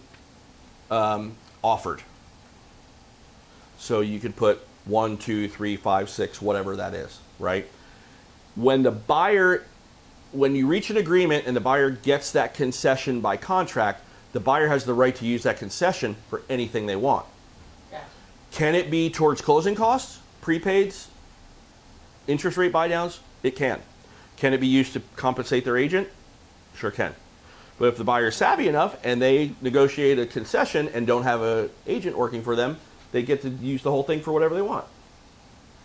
offered. So you could put 1, 2, 3, 5, 6, whatever that is, right? When you reach an agreement and the buyer gets that concession by contract, the buyer has the right to use that concession for anything they want. Yeah. Can it be towards closing costs, prepaids, interest rate buy downs? It can. Can it be used to compensate their agent? Sure can. But if the buyer is savvy enough and they negotiate a concession and don't have an agent working for them, they get to use the whole thing for whatever they want,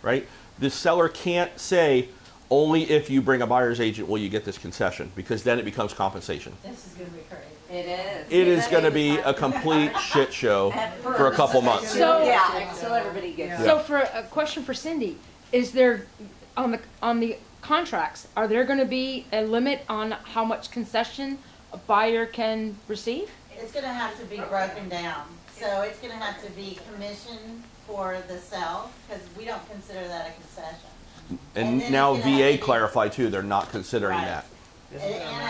right? The seller can't say, only if you bring a buyer's agent will you get this concession, because then it becomes compensation. This is going to be crazy. It is. It is going to be a complete shit show for a couple months. So, Yeah, so everybody gets it. So for a question for Cindy, is there, on the contracts, are there gonna be a limit on how much concession a buyer can receive? It's going to have to be broken down. So it's going to have to be commission for the sell, because we don't consider that a concession. And then now it's gonna have VA to be- clarified too, they're not considering Right. that. And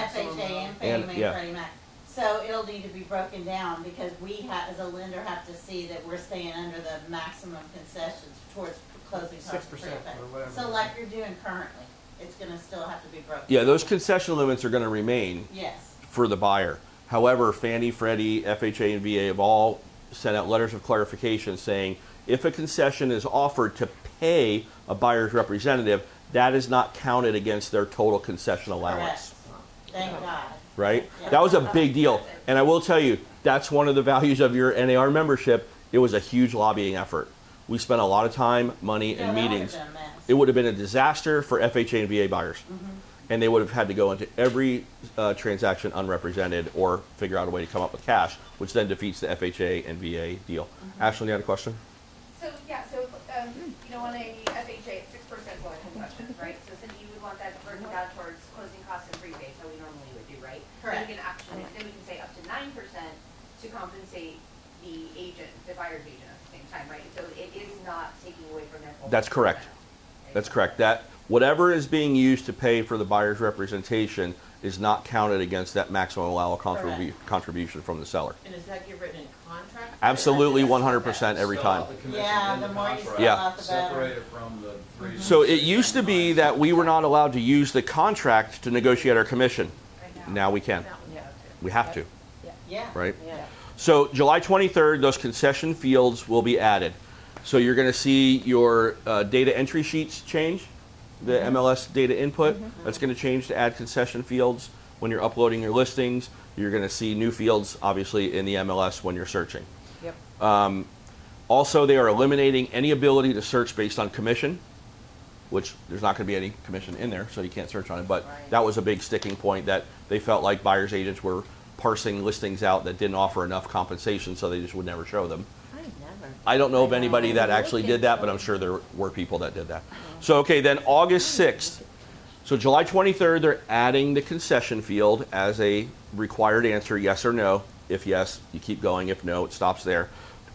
FHA and Fannie And- Mae yeah. and Freddie Mac. So it'll need to be broken down because we have, as a lender, have to see that we're staying under the maximum concessions towards closing costs. 6% or whatever. So like you're doing currently, it's gonna still have to be broken. Yeah, those concession limits are going to remain Yes, for the buyer. However, Fannie, Freddie, FHA, and VA have all sent out letters of clarification saying if a concession is offered to pay a buyer's representative, that is not counted against their total concession allowance. thank God. Right? That was a big deal. And I will tell you, that's one of the values of your NAR membership. It was a huge lobbying effort. We spent a lot of time, money, and Yeah, that would've meetings. been a mess. It would have been a disaster for FHA and VA buyers. And they would have had to go into every transaction unrepresented or figure out a way to come up with cash, which then defeats the FHA and VA deal. Ashley, you had a question? So, yeah, so, you know, on a FHA, it's 6% loan concession, right? So Cindy, you would want that broken down towards closing costs and prepaid, so we normally would do, right? Correct. Then we can actually, then we can say up to 9% to compensate the agent, the buyer's agent at the same time, right? So it is not taking away from their full. That's correct. 6%. That's correct. That whatever is being used to pay for the buyer's representation is not counted against that maximum allowable contribution from the seller. And does that get written in contract? Absolutely 100% every time. Yeah, the more you spell Yeah. out, the better. Separate it from the three. So it used to be that we were not allowed to use the contract to negotiate our commission. Now we can. We have to, Yeah. right? Yeah. So July 23rd, those concession fields will be added. So you're going to see your data entry sheets change, the MLS data input. That's going to change to add concession fields when you're uploading your listings. You're going to see new fields, obviously, in the MLS when you're searching. Yep. Also, they are eliminating any ability to search based on commission, which there's not going to be any commission in there, so you can't search on it. But that was a big sticking point that they felt like buyer's agents were parsing listings out that didn't offer enough compensation, so they just would never show them. I don't know of anybody that actually did that, but I'm sure there were people that did that. So, okay, then August 6th. So July 23rd, they're adding the concession field as a required answer, yes or no. If yes, you keep going. If no, it stops there.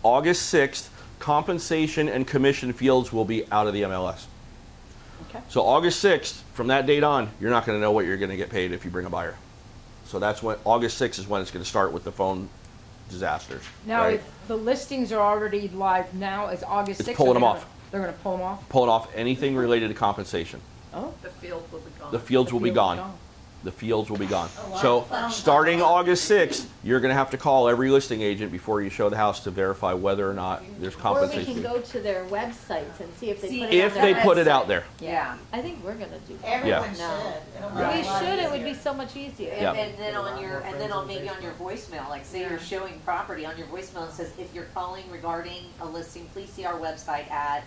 August 6th, compensation and commission fields will be out of the MLS. Okay. So August 6th, from that date on, you're not going to know what you're going to get paid if you bring a buyer. So that's when August 6th is when it's going to start with the phone disasters. Now, right? the listings are already live now, it's August 6th. It's pulling them off. They're gonna pull them off? Pulling off anything related to compensation. Oh. The field will be gone. The fields will be Field gone. The fields will be gone. Oh, wow. So starting August 6th, you're going to have to call every listing agent before you show the house to verify whether or not there's Or we compensation. can go to their websites and see if they put it on If their they put it website. out there. Yeah, I think we're gonna do that. Everyone No. should. It'll We make it a lot should, it would easier. be so much easier. Yeah. And then on your, and then on maybe on your voicemail, like say you're showing property on your voicemail, it says, if you're calling regarding a listing, please see our website at,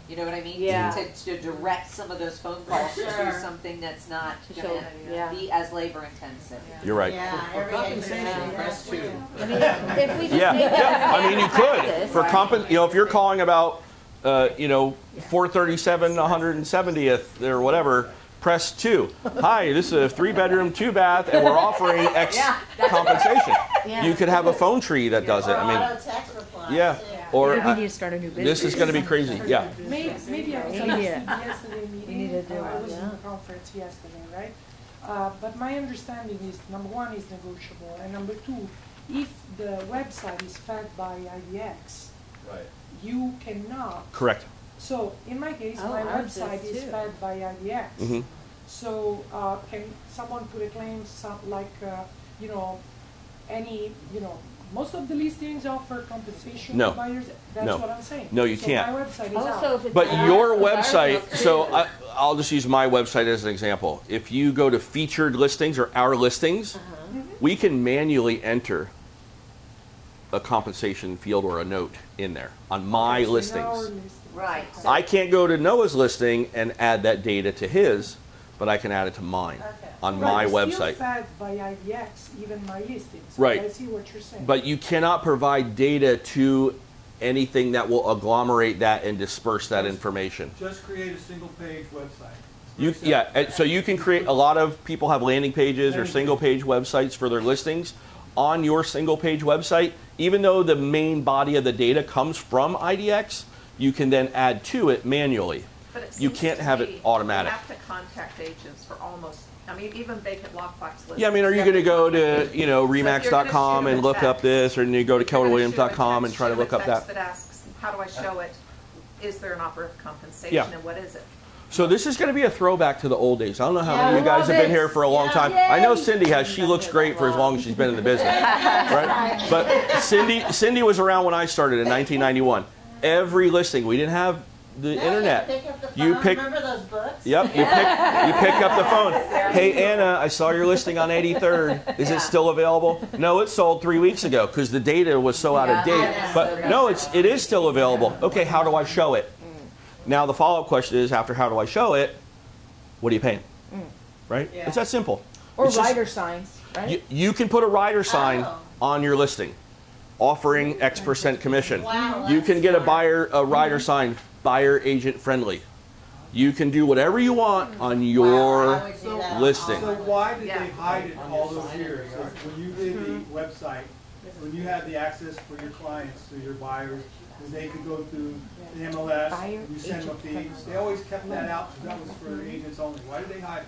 you know what I mean? Yeah. To direct some of those phone calls to Sure. something that's not To gonna show- be as labor intensive. You're right. Yeah, every compensation, agent should press do two. that. I mean, if we just Yeah, make yeah. that I mean, you could practice, for if you're calling about, 437 170th or whatever, press 2. Hi, this is a 3-bedroom, 2-bath, and we're offering X compensation. Yeah. You could have a phone tree that does it. Or I mean, auto text replies, yeah. too. Or Maybe we need to start a new business. this is going to be crazy. Yeah. Maybe I was at Yeah. the yesterday meeting. need to do I it, was in yeah. the conference yesterday, right? But my understanding is, number one, is negotiable, and number two, if the website is fed by IDX, Right. you cannot. Correct. So in my case, Oh, my ours is website is too. fed by IDX. hmm So can someone put a claim, any, most of the listings offer compensation No. to buyers? That's No. what I'm saying. No, you So can't. my website is Also, out. if it's But not your the website, buyers so too. I'll just use my website as an example. If you go to featured listings or our listings, we can manually enter a compensation field or a note in there on my So in our listings. listings. Right. I can't go to Noah's listing and add that data to his, but I can add it to mine Okay. on Right, my it's website. still fed by IDX, even my listings. Right. I see what you're saying. But you cannot provide data to anything that will agglomerate that and disperse that information. Just create a single page website. So you can create, a lot of people have landing pages or single page websites for their listings. On your single page website, even though the main body of the data comes from IDX, you can then add to it manually. But it You seems can't to have me it automatic. You have to contact agents for almost, even vacant lockbox listings. Yeah, I mean, are you going to go to, gonna Remax.com shoot and them look a up this, or you go to If you're gonna shoot a KellerWilliams.com and text, try to shoot a look up text that? that asks, how do I show it? Is there an offer of compensation Yeah. and what is it? So this is going to be a throwback to the old days. I don't know how many of you Yeah, guys love have been it. here for a long Yeah. time. I know Cindy has. She looks great for as long as she's been in the business, right? But Cindy was around when I started in 1991. Every listing, we didn't have the No, internet. You pick up the phone. You pick- Remember those books? Yep, you pick up the phone. Hey Anna, I saw your listing on 83rd. Is it still available? No, it sold 3 weeks ago because the data was so out of date. Yeah. But no, it is still available. Okay, how do I show it? Now the follow-up question is, after how do I show it, what are you paying? Right? Yeah. It's that simple. Or It's just- rider signs, right? you can put a rider sign Oh. on your listing, offering X% commission. Wow, You that's can get smart. a rider sign, buyer agent friendly. You can do whatever you want on Wow, your I would do that listing. So all the why time. did Yeah. they hide it all those years? When you did the website, when you had the access for your clients, to your buyers, and they could go through the MLS, Buyer you send them a agent feed, they always kept that out, because that was for agents only. Why did they hide it?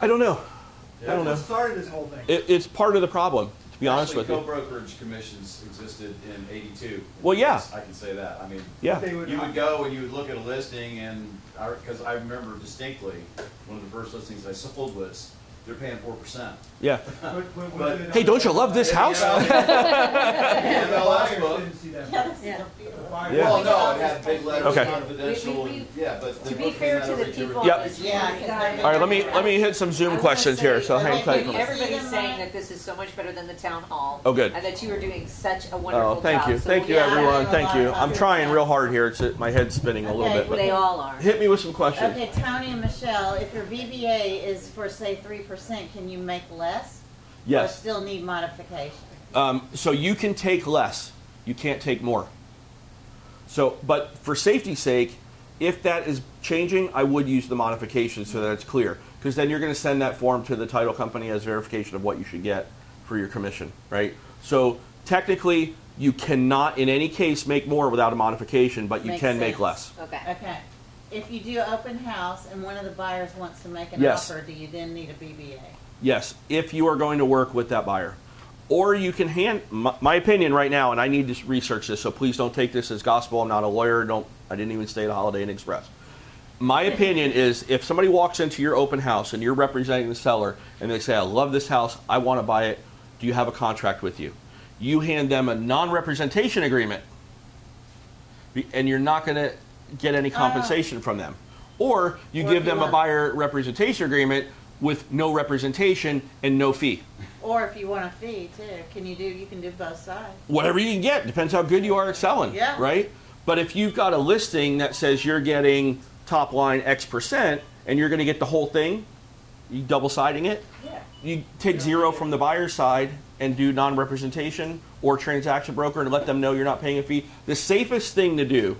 I don't know. I That's don't know. what started this whole thing. It's part of the problem, to be honest with Actually, you. co-brokerage commissions existed in '82. Well, yeah. I can say that. I mean, Yeah. They would you hide- would go and you would look at a listing, and because I remember distinctly, one of the first listings I sold was, they're paying 4%. Yeah. But- Hey, don't you love this house? And the last book, Didn't see that. Yeah, this is Yeah. a beautiful. Yeah. well, no, it had big letters, Okay. confidential, We- and, yeah, but the To be book fair came out to the every 2 or people 3 Yep. on this Yeah, board, 'cause they've been All right, let me hit some Zoom questions here, so hang tight for me. everybody's See saying them, that this is so much better than the town hall. Oh, good. And that you are doing such a wonderful Oh, job. thank you. So Thank you, we- everyone. Yeah. Thank you. I'm trying real hard here. My head's spinning a little Okay, bit. They But all are. hit me with some questions. Okay, Tony and Michelle, if your VBA is for, say, 3%, can you make less? Or Yes. still need modification? So you can take less. You can't take more. So, but for safety's sake, if that is changing, I would use the modification so that it's clear. Because then you're going to send that form to the title company as verification of what you should get for your commission, right? So technically, you cannot, in any case, make more without a modification, but you Makes can make sense. less. Okay. Okay. If you do open house and one of the buyers wants to make an Yes. offer, do you then need a BBA? Yes, if you are going to work with that buyer. Or you can my opinion right now, and I need to research this, so please don't take this as gospel. I'm not a lawyer. I didn't even stay at a Holiday Inn Express. My opinion is if somebody walks into your open house and you're representing the seller and they say, I love this house, I want to buy it, do you have a contract with you? You hand them a non-representation agreement and you're not going to get any compensation from them. Or you give them a buyer representation agreement with no representation and no fee. Or if you want a fee too, you can do both sides. Whatever you can get, depends how good you are at selling, right? But if you've got a listing that says you're getting top line X% and you're going to get the whole thing, you double-siding it, you take 0 from the buyer's side and do non-representation or transaction broker and let them know you're not paying a fee. The safest thing to do,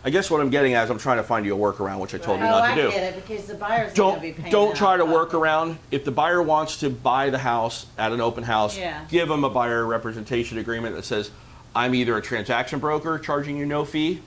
I guess what I'm getting at is I'm trying to find you a workaround, which I told you not to do. I get it, because the buyer's going to be paying. Don't try to work around. If the buyer wants to buy the house at an open house, give them a buyer representation agreement that says, I'm either a transaction broker charging you no fee,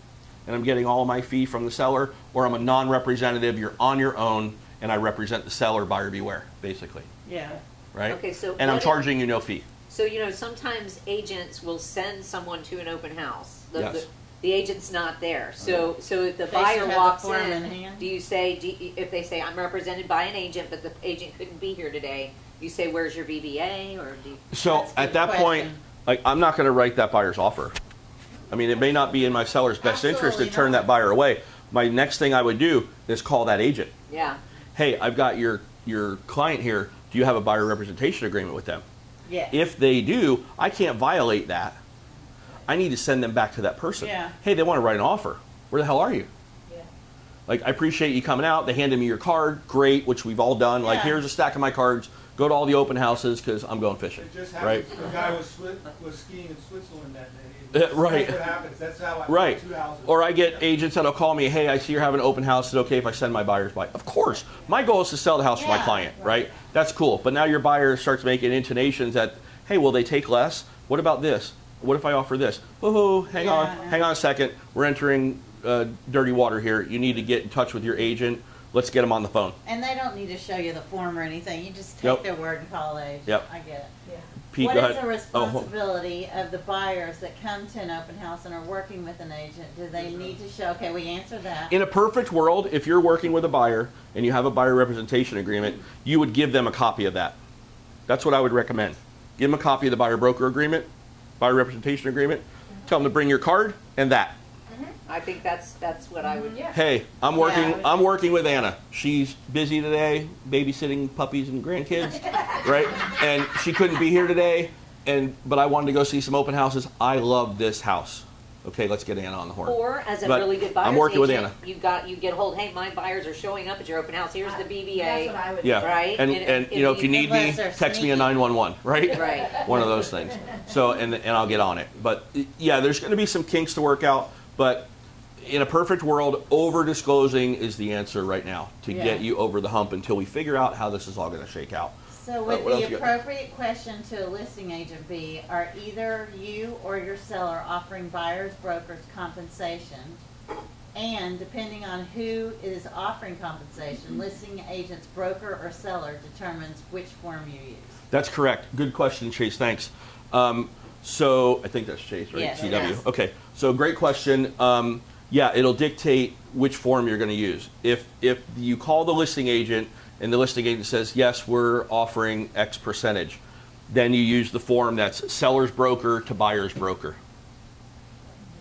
and I'm getting all of my fee from the seller, or I'm a non-representative, you're on your own, and I represent the seller, buyer beware, basically. Yeah. Right? Okay, so and I'm charging you no fee. So, sometimes agents will send someone to an open house. Yes. The agent's not there. So if the buyer walks in, do you say, if they say, I'm represented by an agent, but the agent couldn't be here today, you say, where's your BBA? Or do you... So at that point, I'm not going to write that buyer's offer. I mean, it may not be in my seller's best interest to turn that buyer away. My next thing I would do is call that agent. Yeah. Hey, I've got your client here. Do you have a buyer representation agreement with them? Yeah. If they do, I can't violate that. I need to send them back to that person. Yeah. Hey, they want to write an offer. Where the hell are you? Yeah. Like, I appreciate you coming out. They handed me your card. Great, which we've all done. Like, here's a stack of my cards. Go to all the open houses because I'm going fishing. It just right? happens. The guy was skiing in Switzerland that day. Right. That's what happens. That's how I right. 2 houses. Or I get agents that'll call me, hey, I see you're having an open house. Is it okay if I send my buyers by? Of course. My goal is to sell the house for my client, right? That's cool. But now your buyer starts making intonations that, hey, will they take less? What about this? What if I offer this? Woohoo, hang on a second. We're entering dirty water here. You need to get in touch with your agent. Let's get them on the phone. And they don't need to show you the form or anything. You just take their word and call it. Yep. I get it. Yeah. Pete, what go is ahead. the responsibility of the buyers that come to an open house and are working with an agent? Do they need to show, okay, we answer that. In a perfect world, if you're working with a buyer and you have a buyer representation agreement, you would give them a copy of that. That's what I would recommend. Give them a copy of the buyer broker agreement, buyer representation agreement. Tell them to bring your card and that. I think that's what I would. Hey, I'm working with Anna. She's busy today, babysitting puppies and grandkids, right? And she couldn't be here today, but I wanted to go see some open houses. I love this house. Okay, let's get Anna on the horn. Or as a really good buyer's I'm working agent, with Anna. You get hold. Hey, my buyers are showing up at your open house. Here's the BBA. That's what I would Yeah, do. Right. And if you need me, text me a 911. Right. Right. One of those things. So and I'll get on it. But yeah, there's going to be some kinks to work out. But in a perfect world, over disclosing is the answer right now to get you over the hump until we figure out how this is all going to shake out. So would the appropriate question to a listing agent be, are either you or your seller offering buyers, brokers compensation? And depending on who is offering compensation, listing agent's broker or seller determines which form you use. That's correct. Good question, Chase. Thanks. So I think that's Chase, right? Yes, CW. yes. Okay. So great question. Yeah, it'll dictate which form you're going to use. If you call the listing agent and the listing agent says, yes, we're offering X percentage, then you use the form that's seller's broker to buyer's broker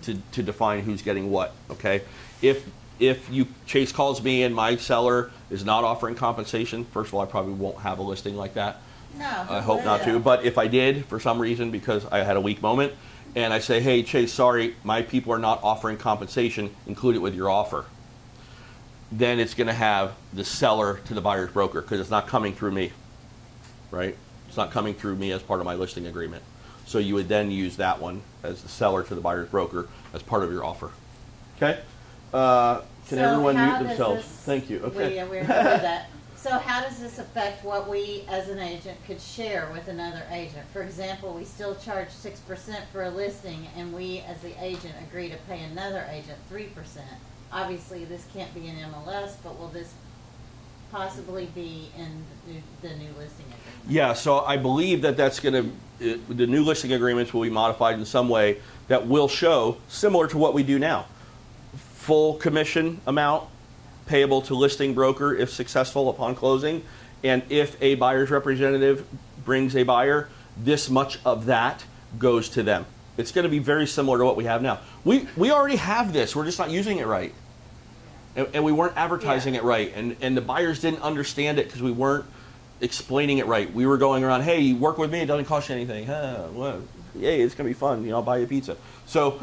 to define who's getting what, okay? If Chase calls me and my seller is not offering compensation, first of all, I probably won't have a listing like that. No. I hope not to, but if I did for some reason because I had a weak moment, and I say, hey, Chase, sorry, my people are not offering compensation, include it with your offer. Then it's going to have the seller to the buyer's broker because it's not coming through me, right? It's not coming through me as part of my listing agreement. So you would then use that one as the seller to the buyer's broker as part of your offer. Okay? Can everyone mute themselves? Thank you. Okay. We're going to do that. So how does this affect what we as an agent could share with another agent? For example, we still charge 6% for a listing and we as the agent agree to pay another agent 3%. Obviously this can't be an MLS, but will this possibly be in the new listing agreement? Yeah, so I believe that that's going to, the new listing agreements will be modified in some way that will show, similar to what we do now, full commission amount payable to listing broker if successful upon closing, and if a buyer's representative brings a buyer, this much of that goes to them. It's going to be very similar to what we have now. We already have this, we're just not using it right. And we weren't advertising it right, and the buyers didn't understand it because we weren't explaining it right. We were going around, hey, you work with me, it doesn't cost you anything. Well, yay, it's going to be fun, I'll buy you pizza. So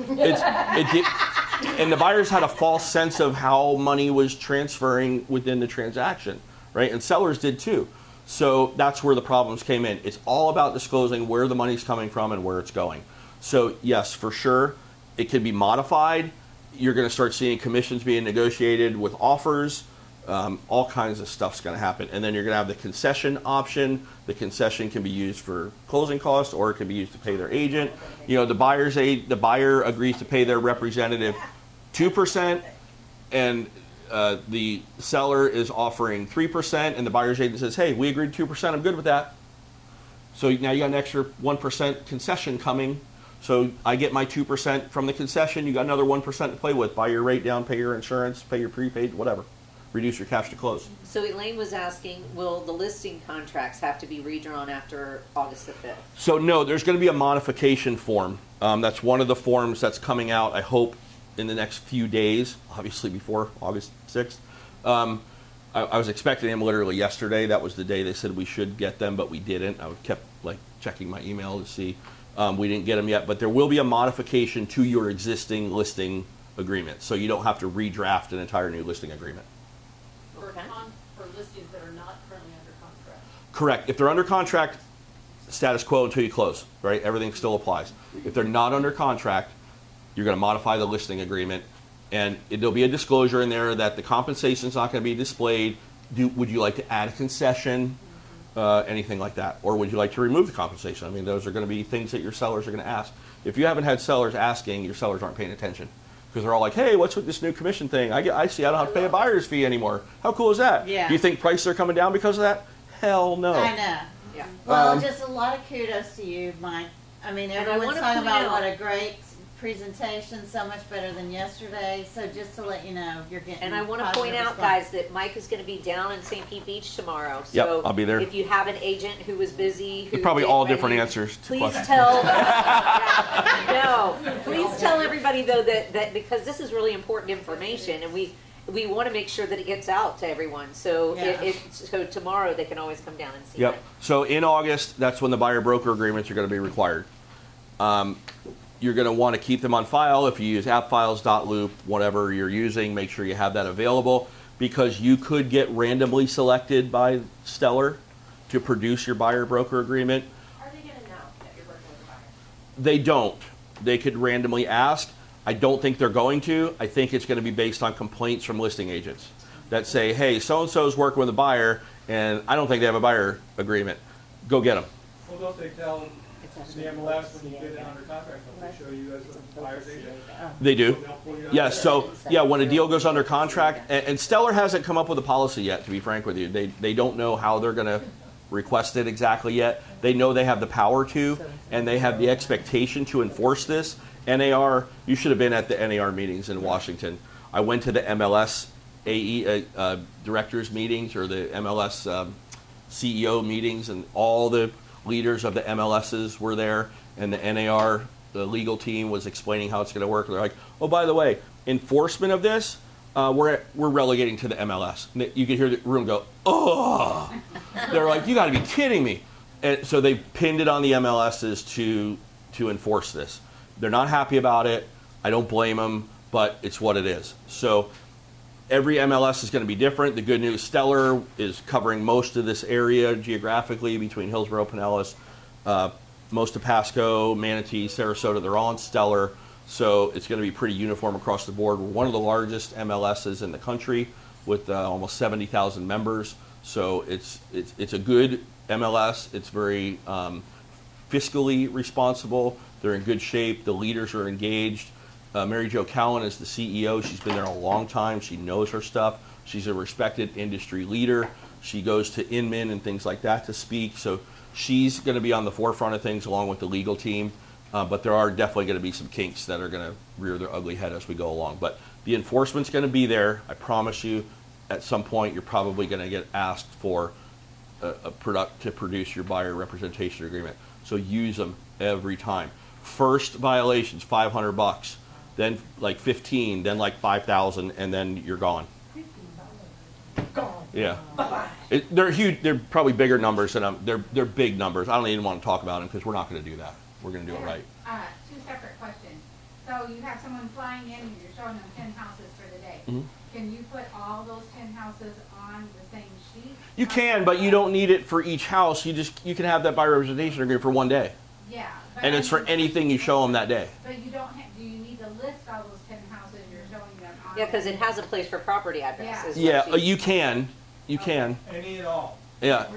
and the buyers had a false sense of how money was transferring within the transaction, right? And sellers did too. So that's where the problems came in. It's all about disclosing where the money's coming from and where it's going. So yes, for sure, it can be modified. You're going to start seeing commissions being negotiated with offers. All kinds of stuff's going to happen. And then you're going to have the concession option. The concession can be used for closing costs, or it can be used to pay their agent. The buyer agrees to pay their representative 2%, and the seller is offering 3%, and the buyer's agent says, hey, we agreed 2%, I'm good with that. So now you got an extra 1% concession coming. So I get my 2% from the concession, you got another 1% to play with. Buy your rate down, pay your insurance, pay your prepaid, whatever. Reduce your cash to close. So Elaine was asking, will the listing contracts have to be redrawn after August the 5th? So no, there's going to be a modification form. That's one of the forms that's coming out, I hope, in the next few days, obviously before August 6th. I was expecting them literally yesterday. That was the day they said we should get them, but we didn't. I kept checking my email to see. We didn't get them yet, but there will be a modification to your existing listing agreement, so you don't have to redraft an entire new listing agreement. For listings that are not currently under contract. Correct. If they're under contract, status quo until you close, right? Everything still applies. If they're not under contract, you're going to modify the listing agreement, and there'll be a disclosure in there that the compensation is not going to be displayed. Would you like to add a concession? Anything like that, or would you like to remove the compensation? I mean, those are going to be things that your sellers are going to ask. If you haven't had sellers asking, your sellers aren't paying attention, because they're all like, hey, what's with this new commission thing? I see I don't have to pay a buyer's fee anymore. How cool is that? Yeah. Do you think prices are coming down because of that? Hell no. I know. Yeah. Well, just a lot of kudos to you, Mike. I mean, everyone's talking about what a great presentation, so much better than yesterday. So just to let you know, you're getting. And I want to point out, guys, that Mike is going to be down in St. Pete Beach tomorrow. So yep, I'll be there. If you have an agent who was busy, They're probably all different answers. Please tell. No, please tell everybody though that because this is really important information, and we want to make sure that it gets out to everyone. So so tomorrow they can always come down and see. Yep. Mike. So in August, that's when the buyer broker agreements are going to be required. You're going to want to keep them on file. If you use appfiles.loop, whatever you're using, make sure you have that available, because you could get randomly selected by Stellar to produce your buyer broker agreement. Are they going to know that you're working with a buyer? They don't. They could randomly ask. I don't think they're going to. I think it's going to be based on complaints from listing agents that say, hey, so-and-so is working with a buyer, and I don't think they have a buyer agreement. Go get them. Well, don't they tell the MLS when you get it under contract, don't they show you as a buyer's agent? They do. Yeah, so, yeah, when a deal goes under contract, and Stellar hasn't come up with a policy yet, to be frank with you. They don't know how they're going to request it exactly yet. They know they have the power to, and they have the expectation to enforce this. NAR, you should have been at the NAR meetings in Washington. I went to the MLS directors meetings, or the MLS CEO meetings, and all the leaders of the MLSs were there, and the NAR, the legal team, was explaining how it's going to work. They're like, oh, by the way, enforcement of this, we're relegating to the MLS. And you could hear the room go, oh. They're like, you got to be kidding me. And so they pinned it on the MLSs to enforce this. They're not happy about it. I don't blame them, but it's what it is. So every MLS is going to be different. The good news, Stellar is covering most of this area geographically between Hillsborough, Pinellas, most of Pasco, Manatee, Sarasota. They're all in Stellar, so it's going to be pretty uniform across the board. We're one of the largest MLSs in the country with almost 70,000 members. So it's a good MLS. It's very fiscally responsible. They're in good shape. The leaders are engaged. Mary Jo Cowan is the CEO. She's been there a long time. She knows her stuff. She's a respected industry leader. She goes to Inman and things like that to speak. So she's going to be on the forefront of things along with the legal team. But there are definitely going to be some kinks that are going to rear their ugly head as we go along. But the enforcement's going to be there. I promise you, at some point, you're probably going to get asked for a product to produce your buyer representation agreement. So use them every time. First violations, $500, then like 15, then like 5,000, and then you're gone. Yeah, they're huge. They're probably bigger numbers than they're big numbers. I don't even want to talk about them because we're not going to do that. We're going to do it right. Two separate questions. So you have someone flying in and you're showing them 10 houses for the day. Mm-hmm. Can you put all those 10 houses on the same sheet? You can, but you don't need it for each house. You can have that buyer representation agreement for one day. Yeah. And it's for anything you show them that day. But you don't have, do you need to list all those 10 houses you're showing them on? Yeah, because it has a place for property addresses. Yeah, you can. You can. Any and all. Yeah.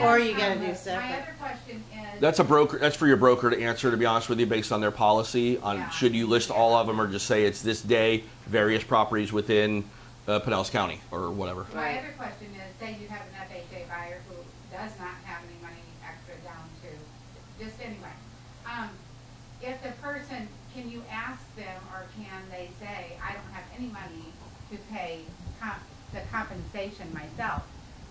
Or you gotta do My separate. other question is. That's a broker. That's for your broker to answer, to be honest with you, based on their policy on Yeah. should you list all of them or just say it's this day, various properties within Pinellas County or whatever. My other question is, say you have an FHA buyer who does not have any money extra down to, just anyway. If the person, can you ask them or can they say, I don't have any money to pay the compensation myself?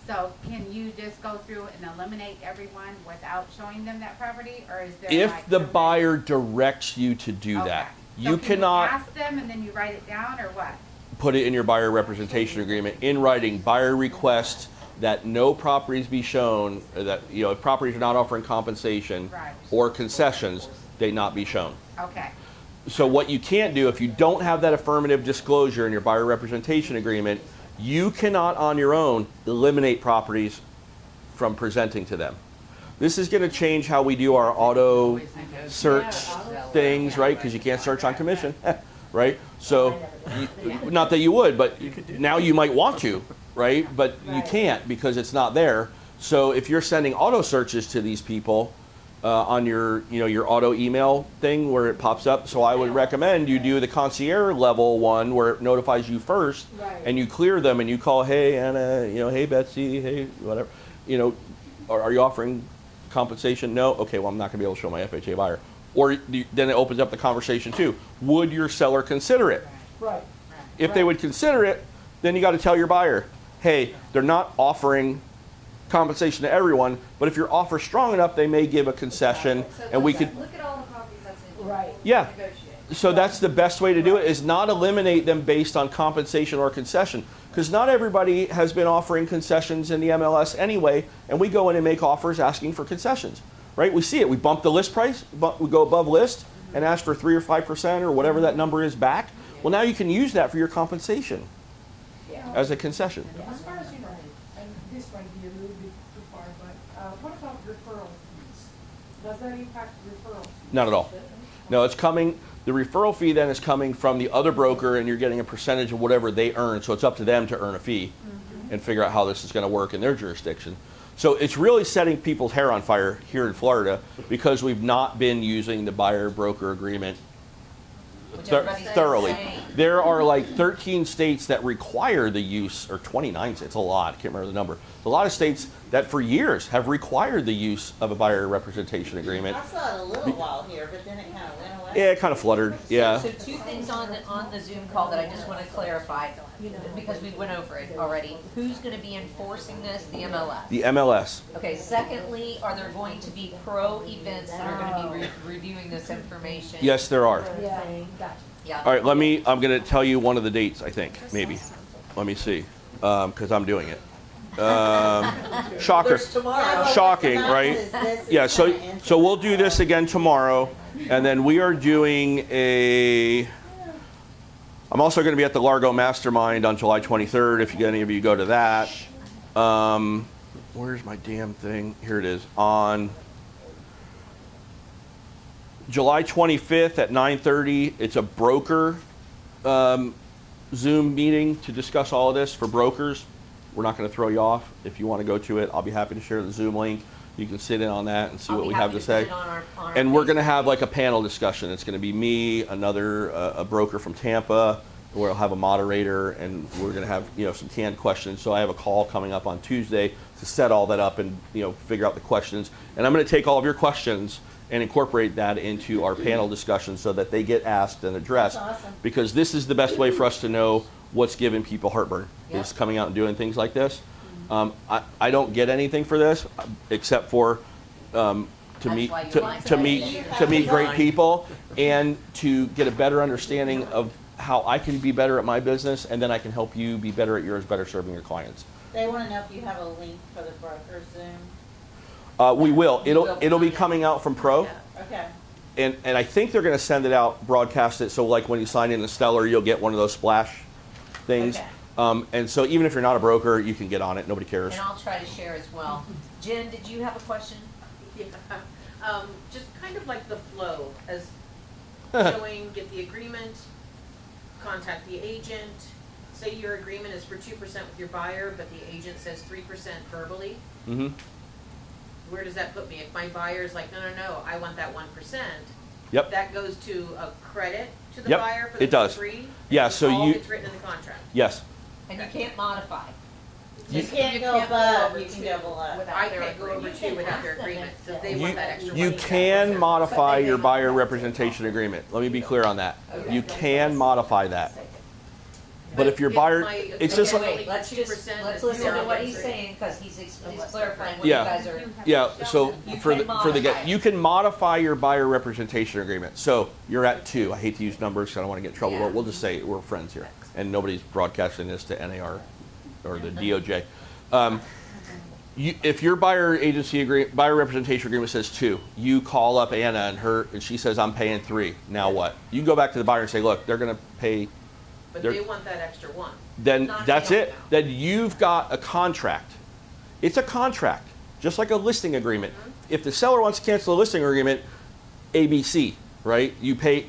So can you just go through and eliminate everyone without showing them that property, or is there If like the buyer directs you to do Okay. that, So you can cannot ask them and then you write it down, or what? put it in your buyer representation agreement in writing. Buyer requests that no properties be shown, that if properties are not offering compensation Right. or concessions, they not be shown. Okay. So what you can't do, if you don't have that affirmative disclosure in your buyer representation agreement, you cannot on your own eliminate properties from presenting to them. This is going to change how we do our auto search things, right? Because you can't search on commission, right? So, not that you would, but now you might want to, right? But you can't because it's not there. So if you're sending auto searches to these people, on your auto email thing where it pops up. So I would recommend you do the concierge level one where it notifies you first, and you clear them and you call, hey Anna, hey Betsy, hey whatever, are you offering compensation? No. Okay, well I'm not going to be able to show my FHA buyer. Or then it opens up the conversation too. Would your seller consider it? Right. If they would consider it, then you got to tell your buyer, hey, they're not offering compensation to everyone, but if your offer's strong enough, they may give a concession, and we could. Look at all the properties that's in. Right. Yeah. Negotiate. So that's the best way to do it, is not eliminate them based on compensation or concession, because not everybody has been offering concessions in the MLS anyway, and we go in and make offers asking for concessions, right? We see it. We bump the list price, we go above list and ask for 3 or 5% or whatever that number is back. Well, now you can use that for your compensation as a concession. As far as you know, and this might be a little bit too far, but what about referral fees? Does that impact referral fees? Not at all. No, it's coming, the referral fee then is coming from the other broker, and you're getting a percentage of whatever they earn, so it's up to them to earn a fee and figure out how this is going to work in their jurisdiction. So it's really setting people's hair on fire here in Florida because we've not been using the buyer-broker agreement thoroughly. There are like 13 states that require the use, or 29 states, a lot, I can't remember the number. A lot of states that for years have required the use of a buyer representation agreement. I saw it a little while here, but then it kind of went away. Yeah, it kind of fluttered, yeah. So two things on the Zoom call that I just want to clarify, because we went over it already. Who's going to be enforcing this? The MLS. The MLS. Okay, secondly, are there going to be pro events that are going to be reviewing this information? Yes, there are. Yeah, gotcha. Yeah. All right, I'm going to tell you one of the dates, I think, maybe. Let me see, because I'm doing it. Shocker. Shocking, right? Yeah, so we'll do this again tomorrow, and then we are doing I'm also going to be at the Largo Mastermind on July 23rd, if any of you go to that. Where's my damn thing? Here it is. On July 25th at 9:30, it's a broker Zoom meeting to discuss all of this for brokers. We're not going to throw you off. If you want to go to it, I'll be happy to share the Zoom link. You can sit in on that and see I'll what be we have happy to say. put it on our And we're going to Facebook have like page. a panel discussion. It's going to be me, another a broker from Tampa. We'll have a moderator, and we're going to have some canned questions. So I have a call coming up on Tuesday to set all that up and figure out the questions. And I'm going to take all of your questions and incorporate that into our panel discussion so that they get asked and addressed. That's awesome. Because this is the best way for us to know what's giving people heartburn, Yeah. is coming out and doing things like this. I don't get anything for this except for to meet why you to, like to it. meet to meet great people and to get a better understanding of how I can be better at my business, and then I can help you be better at yours, better serving your clients. They want to know if you have a link for the broker Zoom. We will. It'll be coming out from Pro. Okay. And I think they're going to send it out, broadcast it, so like when you sign in to Stellar, you'll get one of those splash things. Okay. And so even if you're not a broker, you can get on it. Nobody cares. And I'll try to share as well. Jen, did you have a question? Yeah, just kind of like the flow, as showing, get the agreement, contact the agent. Say your agreement is for 2% with your buyer, but the agent says 3% verbally. Mm-hmm. Where does that put me? If my buyer's like, no, I want that 1%. Yep. That goes to a credit to the Yep, buyer for the it does. 3? Yeah, It so all you- gets written in the contract. Yes. And you can't modify. You Just- can't go above, you can go below. I can't go over 2 without their agreement, so they want that extra You money. can modify your buyer representation agreement. Let me be clear on that. You can modify that. But if your buyer, it's just like, Wait, let's listen to what he's saying, because he's clarifying what Yeah. you guys are. yeah, so You for can the modify it. you can modify your buyer representation agreement. So you're at 2. I hate to use numbers because I don't want to get in trouble, Yeah. but we'll just say we're friends here. And nobody's broadcasting this to NAR or the DOJ. If your buyer representation agreement says 2, you call up Anna and she says, I'm paying 3. Now what? You go back to the buyer and say, look, they're going to pay. But they're- they want that extra 1. Then Not that's they it. don't know. Then you've got a contract. It's a contract, just like a listing agreement. If the seller wants to cancel a listing agreement, ABC, right? You pay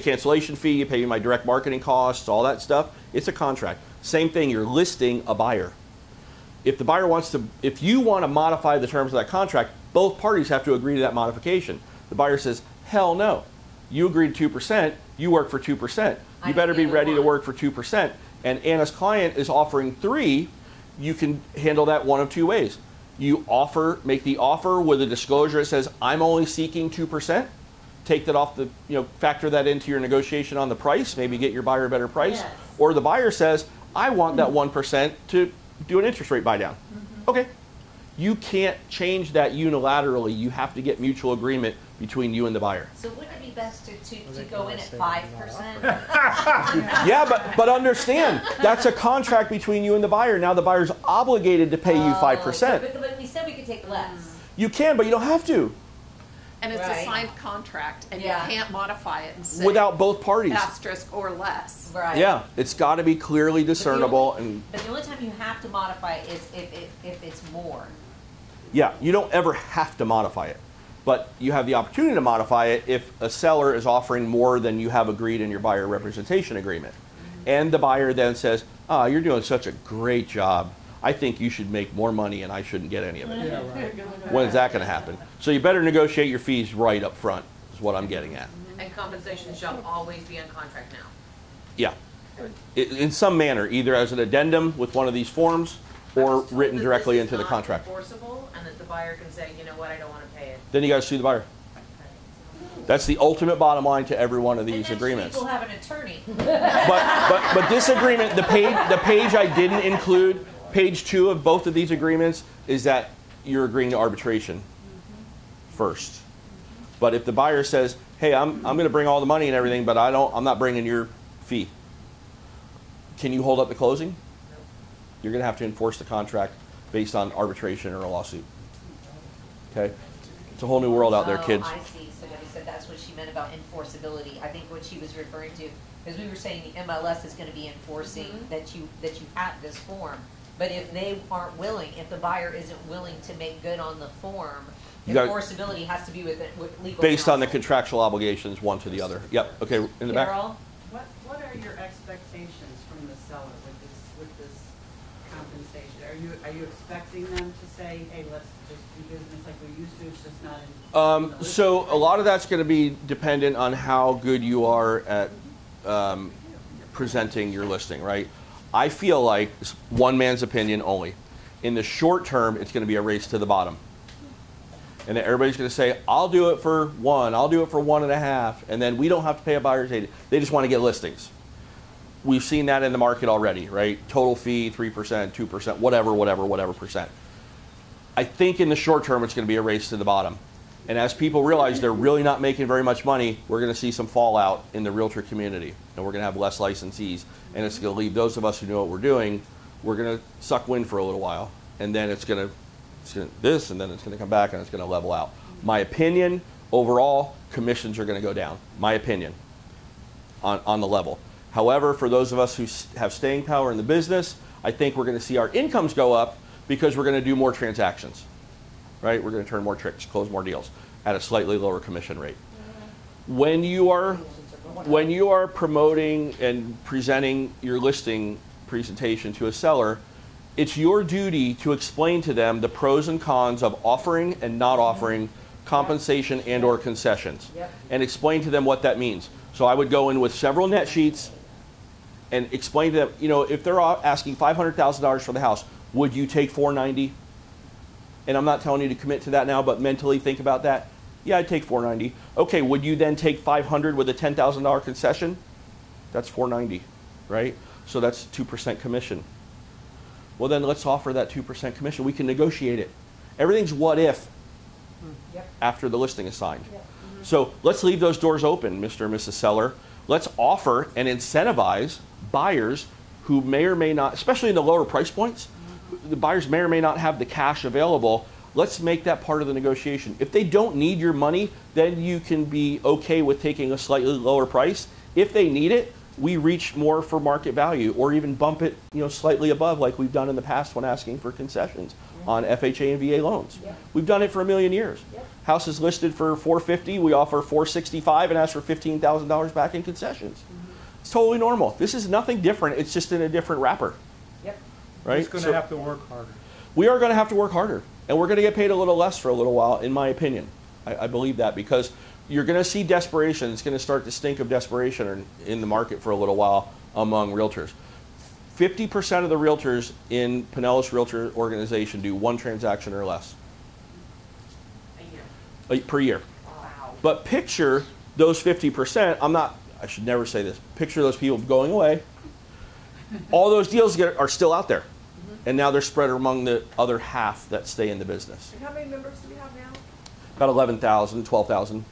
cancellation fee, you pay my direct marketing costs, all that stuff. It's a contract. Same thing, you're listing a buyer. If the buyer wants to, if you want to modify the terms of that contract, both parties have to agree to that modification. The buyer says, hell no. You agreed to 2%, you work for 2%. You better be ready to work for 2%. And Anna's client is offering 3, you can handle that one of 2 ways. You make the offer with a disclosure that says, I'm only seeking 2%. Take that off factor that into your negotiation on the price, maybe get your buyer a better price. Yes. Or the buyer says, I want that 1% to do an interest rate buy down. Okay. You can't change that unilaterally. You have to get mutual agreement between you and the buyer. So wouldn't it be best to go in at 5%? Yeah, but understand, that's a contract between you and the buyer. Now the buyer's obligated to pay you 5%. But we said we could take less. You can, but you don't have to. And it's Right. a signed contract, and Yeah. you can't modify it and say Without both parties. asterisk or less. Right. Yeah, it's got to be clearly discernible. And But the only time you have to modify it is if it's more. yeah, you don't ever have to modify it. But you have the opportunity to modify it if a seller is offering more than you have agreed in your buyer representation agreement. And the buyer then says, oh, you're doing such a great job. I think you should make more money and I shouldn't get any of it. Yeah, right. When's that going to happen? So you better negotiate your fees right up front, is what I'm getting at. And compensation shall always be on contract now. Yeah. In some manner, either as an addendum with one of these forms I or was told written that directly this is into the not contract. enforceable, and that the buyer can say, you know what, I don't want to pay it. Then you got to sue the buyer. That's the ultimate bottom line to every one of these And agreements. People have an attorney. But this agreement, the page I didn't include, page 2 of both of these agreements, is that you're agreeing to arbitration first. But if the buyer says, hey, I'm going to bring all the money and everything, but I'm not bringing your fee, can you hold up the closing? You're going to have to enforce the contract based on arbitration or a lawsuit. Okay? It's a whole new world out there, kids. Oh, I see. So Debbie said that's what she meant about enforceability. I think what she was referring to, because we were saying the MLS is going to be enforcing that you have this form. But if they aren't willing, if the buyer isn't willing to make good on the form, enforceability has to be with legal Based on the counsel. contractual obligations, one to the other. Yep. Okay. In the back. Carol? What are your expectations from the seller with this compensation? Are you expecting them to say, hey, let's just do business like we used to, it's just not in? So a lot of that's going to be dependent on how good you are at presenting your listing, right? I feel like, one man's opinion only, in the short term, it's going to be a race to the bottom. And then everybody's going to say, I'll do it for 1, I'll do it for 1.5, and then we don't have to pay a buyer's agent. They just want to get listings. We've seen that in the market already, right? Total fee, 3%, 2%, whatever percent. I think in the short term, it's going to be a race to the bottom. And as people realize they're really not making very much money, we're going to see some fallout in the realtor community. And we're going to have less licensees. And it's going to leave those of us who know what we're doing, we're going to suck wind for a little while. And then it's going to this, and then it's going to come back, and it's going to level out. My opinion, overall, commissions are going to go down. My opinion on the level. However, for those of us who have staying power in the business, I think we're going to see our incomes go up because we're going to do more transactions, right? We're going to turn more tricks, close more deals at a slightly lower commission rate. When you are promoting and presenting your listing presentation to a seller, it's your duty to explain to them the pros and cons of offering and not offering compensation and or concessions, and explain to them what that means. So I would go in with several net sheets and explain to them, you know, if they're asking $500,000 for the house, would you take $490,000? And I'm not telling you to commit to that now, but mentally think about that. Yeah, I'd take $490,000. Okay, would you then take $500,000 with a $10,000 concession? That's $490,000, right? So that's 2% commission. Well, then let's offer that 2% commission. We can negotiate it. Everything's what if after the listing is signed. So let's leave those doors open, Mr. and Mrs. Seller. Let's offer and incentivize buyers who may or may not, especially in the lower price points, the buyers may or may not have the cash available. Let's make that part of the negotiation. If they don't need your money, then you can be okay with taking a slightly lower price. If they need it, we reach more for market value, or even bump it, you know, slightly above, like we've done in the past when asking for concessions on FHA and VA loans. We've done it for 1,000,000 years. House is listed for $450,000, we offer $465,000 and ask for $15,000 back in concessions. It's totally normal. This is nothing different. It's just in a different wrapper. Right? It's going to have to work harder. We are going to have to work harder, and we're going to get paid a little less for a little while, in my opinion. I believe that, because you're going to see desperation. It's going to start to stink of desperation in the market for a little while among realtors. 50% of the realtors in Pinellas Realtor Organization do 1 transaction or less per year. Wow. But picture those 50%. I should never say this. Picture those people going away. All those deals are still out there. And now they're spread among the other half that stay in the business. And how many members do we have now? About 11,000, 12,000.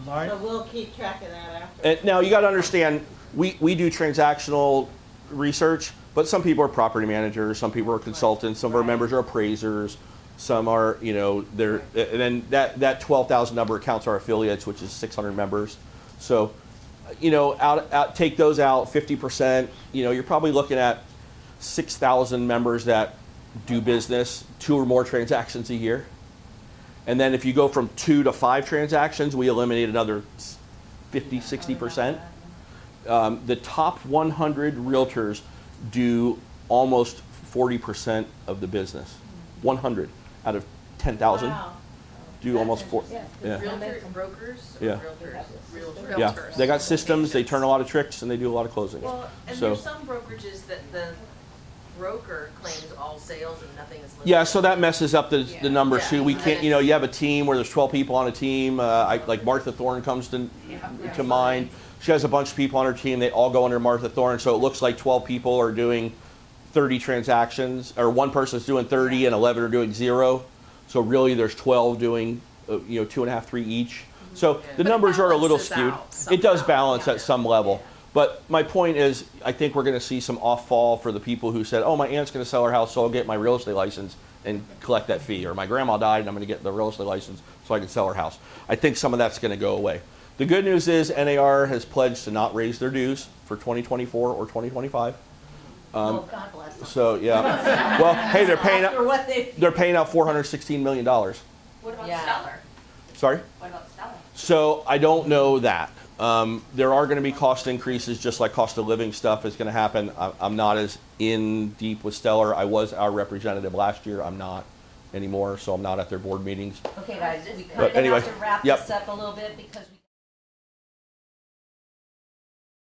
So we'll keep track of that after. And now you got to understand, we do transactional research, but some people are property managers, some people are consultants, some of our members are appraisers, some are, you know, they're, and then that 12,000 number accounts our affiliates, which is 600 members. So, you know, take those out, 50%, you know, you're probably looking at 6,000 members that do business, 2 or more transactions a year. And then if you go from 2 to 5 transactions, we eliminate another 50, 60%. The top 100 realtors do almost 40% of the business. 100 out of 10,000 do almost 40. Yeah. Realtor, brokers, Yeah. realtors. Yeah, they got systems, they turn a lot of tricks, and they do a lot of closings. Well, and So- there's some brokerages that the broker claims all sales and nothing is listed. Yeah, so that messes up the numbers Yeah. too. We can't, you know, you have a team where there's 12 people on a team. Like Martha Thorne comes to mind. She has a bunch of people on her team. They all go under Martha Thorne, so it looks like 12 people are doing 30 transactions, or one person's doing 30 and 11 are doing 0. So really there's 12 doing, you know, 2.5, 3 each. So the numbers are a little skewed. It does balance at some level. But my point is, I think we're going to see some off-fall for the people who said, oh, my aunt's going to sell her house, so I'll get my real estate license and collect that fee. Or my grandma died, and I'm going to get the real estate license so I can sell her house. I think some of that's going to go away. The good news is NAR has pledged to not raise their dues for 2024 or 2025. Oh, God bless them. So, yeah. Well, hey, they're paying out $416 million. What about Yeah. Stellar? Sorry? What about Stellar? So I don't know that. There are going to be cost increases, just like cost of living stuff is going to happen. I'm not as in deep with Stellar. I was our representative last year. I'm not anymore, so I'm not at their board meetings. Okay, guys, we But kind of anyway, have to wrap yep. this up a little bit because we